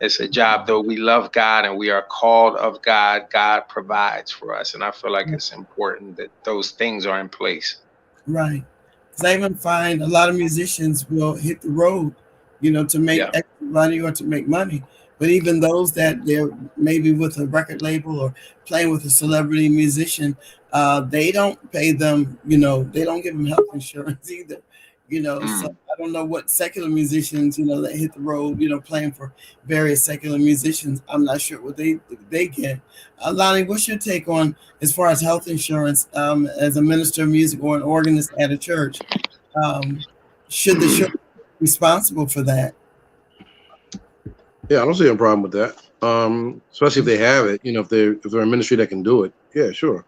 it's a job, though we love God and we are called of God. God provides for us. And I feel like it's important that those things are in place. Right. Because I even find a lot of musicians will hit the road, to make extra money or to make money. But even those that they're maybe with a record label or playing with a celebrity musician, they don't pay them, they don't give them health insurance either, So I don't know what secular musicians, that hit the road, playing for various secular musicians. I'm not sure what they get. Lonnie, what's your take on as far as health insurance as a minister of music or an organist at a church? Should the church be responsible for that? Yeah, I don't see a problem with that. Especially if they have it, if they're a ministry that can do it. Yeah, sure.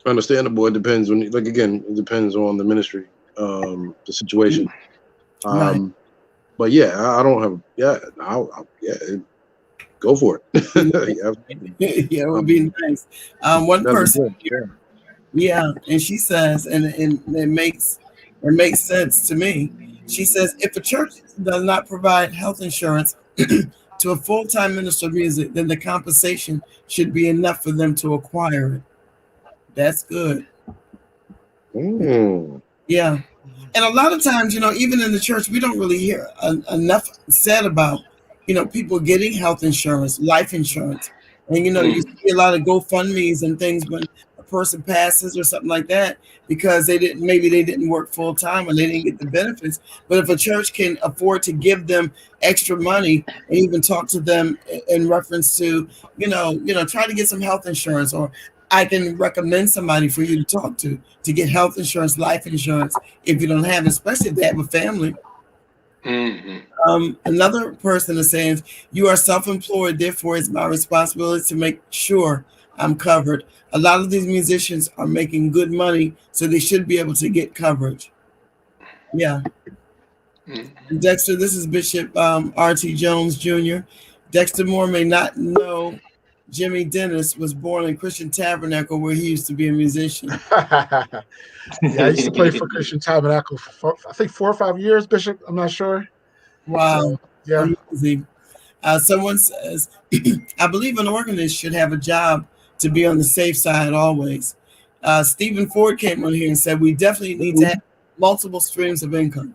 Understandable. It depends it depends on the ministry, the situation. Right. But yeah, I don't have. I'll go for it. Yeah, it would be nice. One person here, and she says, and it makes sense to me. She says, if a church does not provide health insurance to a full-time minister of music, then the compensation should be enough for them to acquire it. That's good. Yeah. And a lot of times, even in the church, we don't really hear enough said about, people getting health insurance, life insurance. And, you see a lot of GoFundMes and things when a person passes or something like that, because they didn't work full time and they didn't get the benefits. But if a church can afford to give them extra money and even talk to them in reference to, try to get some health insurance, or I can recommend somebody for you to talk to get health insurance, life insurance, if you don't have it, especially if they have a family. Another person is saying, you are self-employed, therefore it's my responsibility to make sure I'm covered. A lot of these musicians are making good money, so they should be able to get coverage. Yeah. Dexter, this is Bishop R.T. Jones Jr. Dexter Moore may not know Jimmy Dennis was born in Christian Tabernacle, where he used to be a musician. Yeah, I used to play for Christian Tabernacle for I think 4 or 5 years, Bishop. I'm not sure. Wow. So, yeah. Amazing. Someone says, I believe an organist should have a job to be on the safe side always. Stephen Ford came on here and said, we definitely need to have multiple streams of income.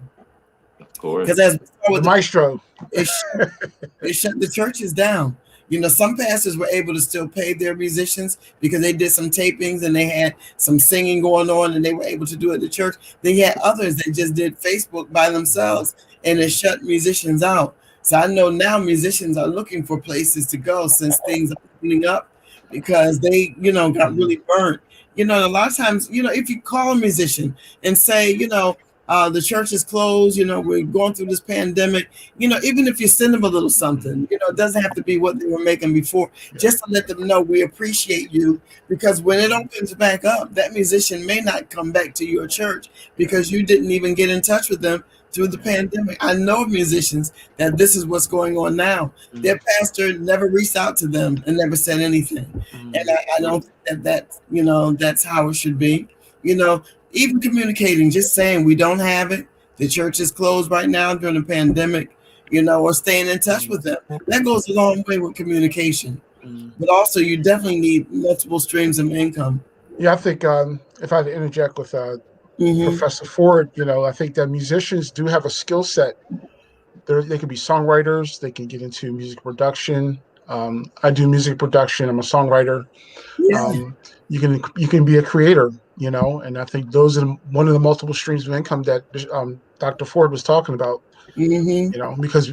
Of course. Because as The maestro. it shut the churches down. You know, some pastors were able to still pay their musicians because they did some tapings and they had some singing going on and they were able to do it at the church. Then you had others that just did Facebook by themselves and it shut musicians out. So I know now musicians are looking for places to go since things are opening up because they, you know, got really burnt. You know, a lot of times, you know, if you call a musician and say, you know, the church is closed, you know, we're going through this pandemic, you know, even if you send them a little something, you know, it doesn't have to be what they were making before, just to let them know we appreciate you, because when it opens back up, that musician may not come back to your church because you didn't even get in touch with them through the pandemic. I know of musicians that this is what's going on now. Their pastor never reached out to them and never said anything. And I don't think that, you know, that's how it should be. You know, even communicating, just saying we don't have it, the church is closed right now during the pandemic, you know, or staying in touch with them. That goes a long way with communication. But also you definitely need multiple streams of income. Yeah, I think if I had to interject with Professor Ford, you know, I think that musicians do have a skill set. They can be songwriters. They can get into music production. I do music production. I'm a songwriter. Yeah. You can be a creator, you know, and I think those are one of the multiple streams of income that Dr. Ford was talking about. You know, because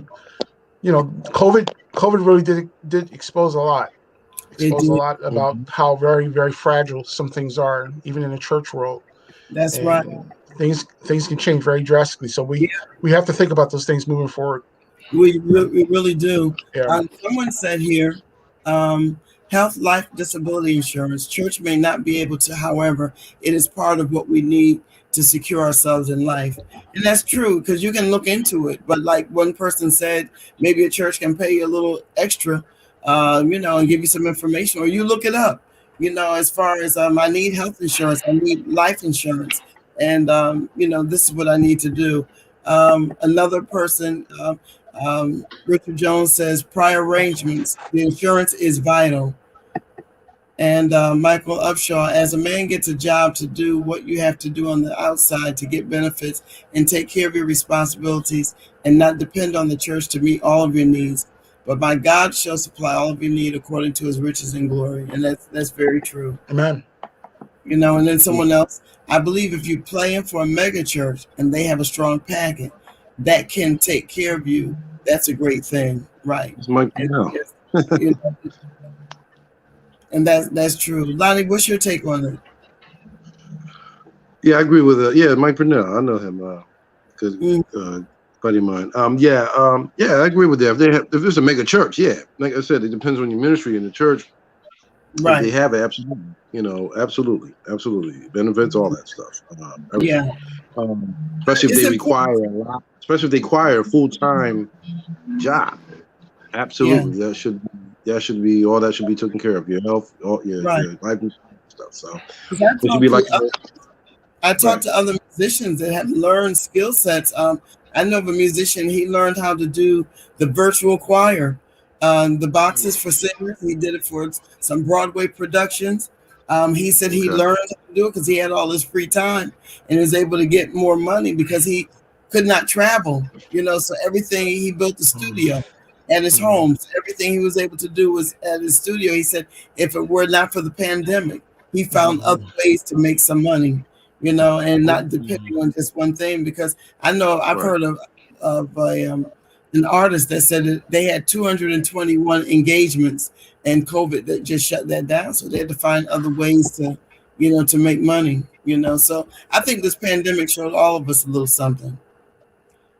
you know, COVID really did expose a lot. Expose a lot about how very, very fragile some things are, even in the church world. That's right. Things can change very drastically. So we have to think about those things moving forward. We really do. Yeah. Someone said here, health, life, disability insurance. Church may not be able to, however, it is part of what we need to secure ourselves in life. And that's true, because you can look into it. But like one person said, maybe a church can pay you a little extra, you know, and give you some information, or you look it up, you know, as far as I need health insurance, I need life insurance. And, you know, this is what I need to do. Another person, Richard Jones says, prior arrangements, the insurance is vital. And Michael Upshaw, as a man gets a job to do what you have to do on the outside to get benefits and take care of your responsibilities and not depend on the church to meet all of your needs. But my God shall supply all of your need according to his riches and glory. And that's very true. Amen. You know, and then someone else, I believe if you play in for a mega church and they have a strong packet that can take care of you, that's a great thing. Right. And that's true. Lonnie, what's your take on it? Yeah, I agree with Mike Purnell. I know him because buddy of mine. I agree with that. If there's a mega church, like I said, it depends on your ministry in the church. Right. If they have it, absolutely. You know, absolutely benefits, all that stuff. Especially if they require a lot. Especially if they require a full-time job. Absolutely, that should be all that should be taken care of. Your health, your life and stuff. So it should be like. I talked to other musicians that have learned skill sets. I know of a musician. He learned how to do the virtual choir, the boxes for singers. He did it for some Broadway productions. He said he learned how to do it because he had all his free time and was able to get more money because he could not travel. You know, so everything he built the studio at his home. So everything he was able to do was at his studio. He said if it were not for the pandemic, he found other ways to make some money, you know, and not depending on just one thing. Because I know I've heard of an artist that said that they had 221 engagements and COVID that just shut that down. So they had to find other ways to, you know, to make money, you know. So I think this pandemic showed all of us a little something.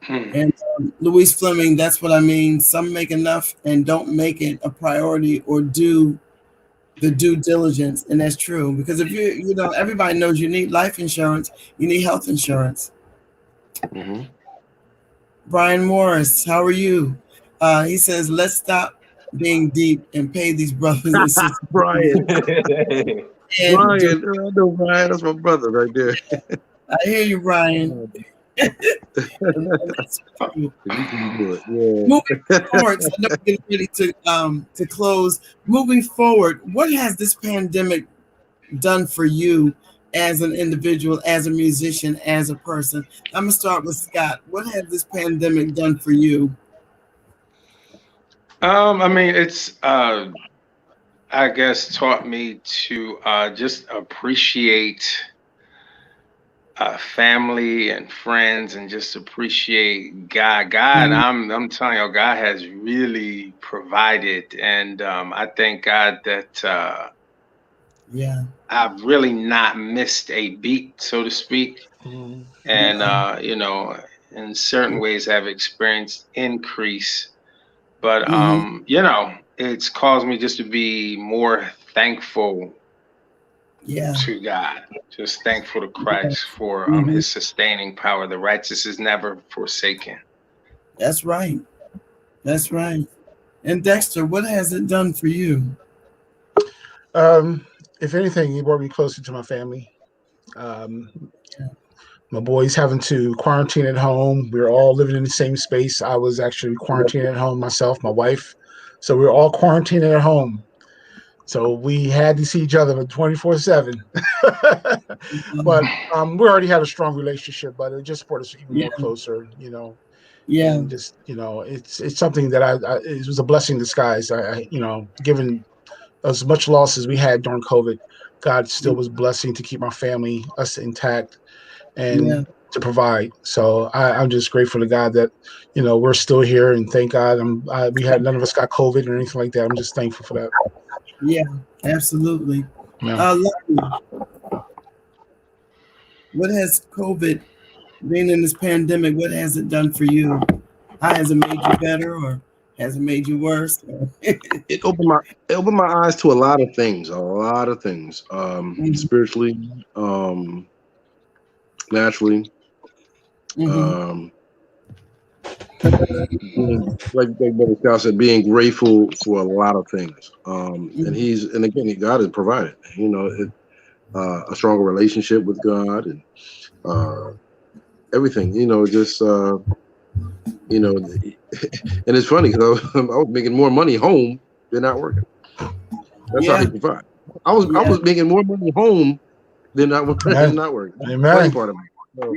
And Louise Fleming, that's what I mean. Some make enough and don't make it a priority or do the due diligence. And that's true. Because if you know, everybody knows you need life insurance, you need health insurance. Brian Morris, how are you? He says, let's stop being deep and pay these brothers and sisters. Brian. And Brian, I know Brian. That's my brother right there. I hear you, Ryan. That's Moving you can do it. Yeah. forward, so I know we're getting ready to close. Moving forward, what has this pandemic done for you as an individual, as a musician, as a person? I'm gonna start with Scott. What has this pandemic done for you? I mean, it's I guess taught me to just appreciate family and friends, and just appreciate God. I'm telling you, God has really provided, and I thank God that Yeah. I've really not missed a beat, so to speak. And you know, in certain ways, I've experienced increase, but you know, it's caused me just to be more thankful Yeah. to God, just thankful to Christ for His sustaining power. The righteous is never forsaken. That's right. That's right. And Dexter, what has it done for you? If anything, it brought me closer to my family. My boys having to quarantine at home. We were all living in the same space. I was actually quarantining at home myself, my wife. So we were all quarantining at home. So we had to see each other 24/7. But we already had a strong relationship, but it just brought us even more closer, you know. Yeah. And just, you know, it's something that it was a blessing in disguise. You know, given as much loss as we had during COVID, God still was blessing to keep our family, us intact, and to provide. So I'm just grateful to God that, you know, we're still here, and thank God we had none of us got COVID or anything like that. I'm just thankful for that. Yeah, absolutely. Yeah. Lonnie, what has COVID, being in this pandemic, what has it done for you? How has it made you better, or has it made you worse? It opened my eyes to a lot of things, spiritually, naturally, like Brother Scott said, being grateful for a lot of things. And again, God has provided, you know, a stronger relationship with God, and everything, you know, just you know, and it's funny because I was making more money home than not working. That's how He provide. I was making more money home than not working. Amen. That's the Amen. funny part of it. So,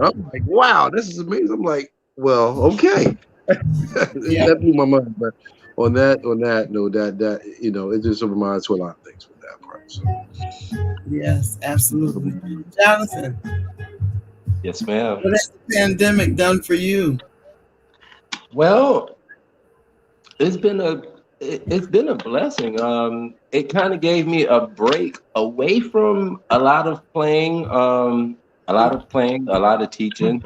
I'm like, wow, this is amazing. I'm like, well, okay. That blew my mind. But on that note, that you know, it just reminds to a lot of things with that part. So. Yes, absolutely. Jonathan. Yes, ma'am. What has the pandemic done for you? Well, it's been a blessing. It kind of gave me a break away from a lot of playing, a lot of teaching.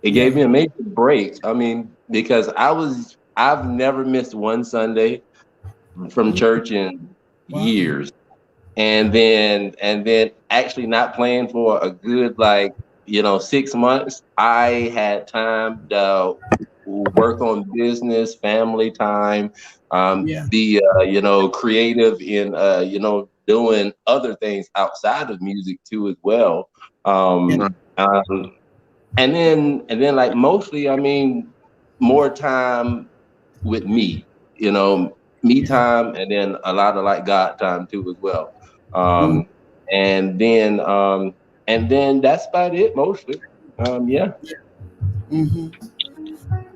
It gave me a major break. I mean, because I've never missed one Sunday from church in years. And then actually not playing for a good, like, you know, 6 months. I had time to work on business, family time, be you know, creative in you know, doing other things outside of music too as well. And then like mostly, I mean, more time with me, you know, me time, and then a lot of like God time too as well. And then that's about it mostly.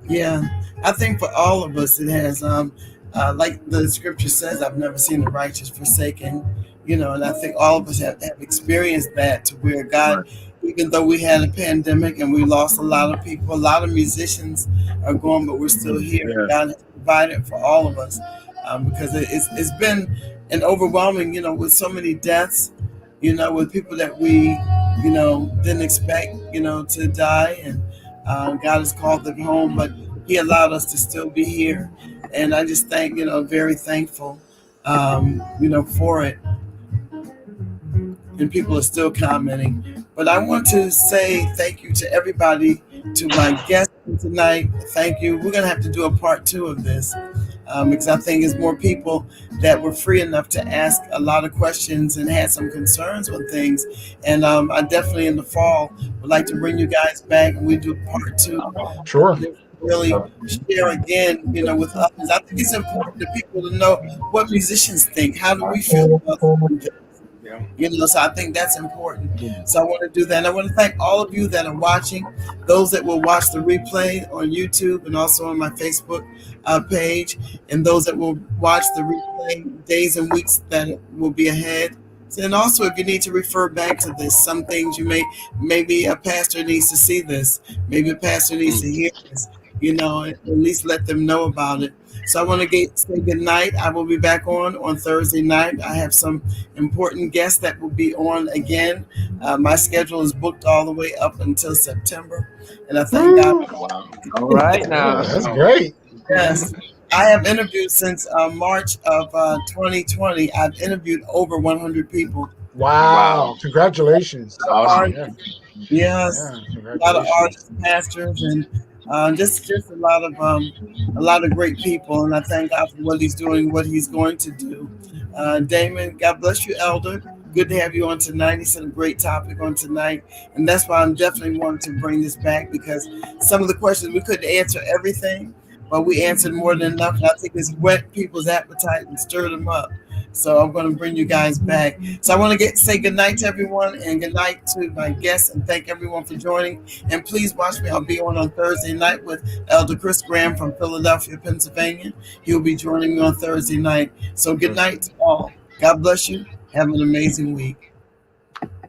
Yeah, I think for all of us, it has, like the scripture says, I've never seen the righteous forsaken, you know, and I think all of us have experienced that, to where God, even though we had a pandemic and we lost a lot of people, a lot of musicians are gone, but we're still here. Yeah. God has provided for all of us, because it's been an overwhelming, you know, with so many deaths, you know, with people that we, you know, didn't expect, you know, to die, and God has called them home, but He allowed us to still be here. And I just think, you know, very thankful, you know, for it. And people are still commenting. But I want to say thank you to everybody, to my guests tonight. Thank you. We're going to have to do a part 2 of this. because I think it's more people that were free enough to ask a lot of questions and had some concerns on things. And I definitely in the fall would like to bring you guys back and we do part two. Sure. Really share again, with others. I think it's important to people to know what musicians think. How do we feel about certain things? So I think that's important. So I want to do that. And I want to thank all of you that are watching, those that will watch the replay on YouTube and also on my Facebook page, and those that will watch the replay days and weeks that will be ahead. And also, if you need to refer back to this, some things maybe a pastor needs to see this, maybe a pastor needs to hear this, at least let them know about it. So I want to say good night. I will be back on Thursday night. I have some important guests that will be on again. My schedule is booked all the way up until September. And I thank God. Wow. All right now. That's great. Yes. I have interviewed since March of 2020. I've interviewed over 100 people. Wow. Congratulations. Awesome. Yeah. Yes. Yeah, A lot of artists, pastors, and just a lot of great people. And I thank God for what he's doing, what he's going to do. Damon, God bless you, Elder. Good to have you on tonight. He said a great topic on tonight. And that's why I'm definitely wanting to bring this back, because some of the questions, we couldn't answer everything, but we answered more than enough. And I think it's whet people's appetite and stirred them up. So I'm going to bring you guys back. So I want to say good night to everyone and good night to my guests, and thank everyone for joining. And please watch me. I'll be on Thursday night with Elder Chris Graham from Philadelphia, Pennsylvania. He'll be joining me on Thursday night. So good night to all. God bless you. Have an amazing week.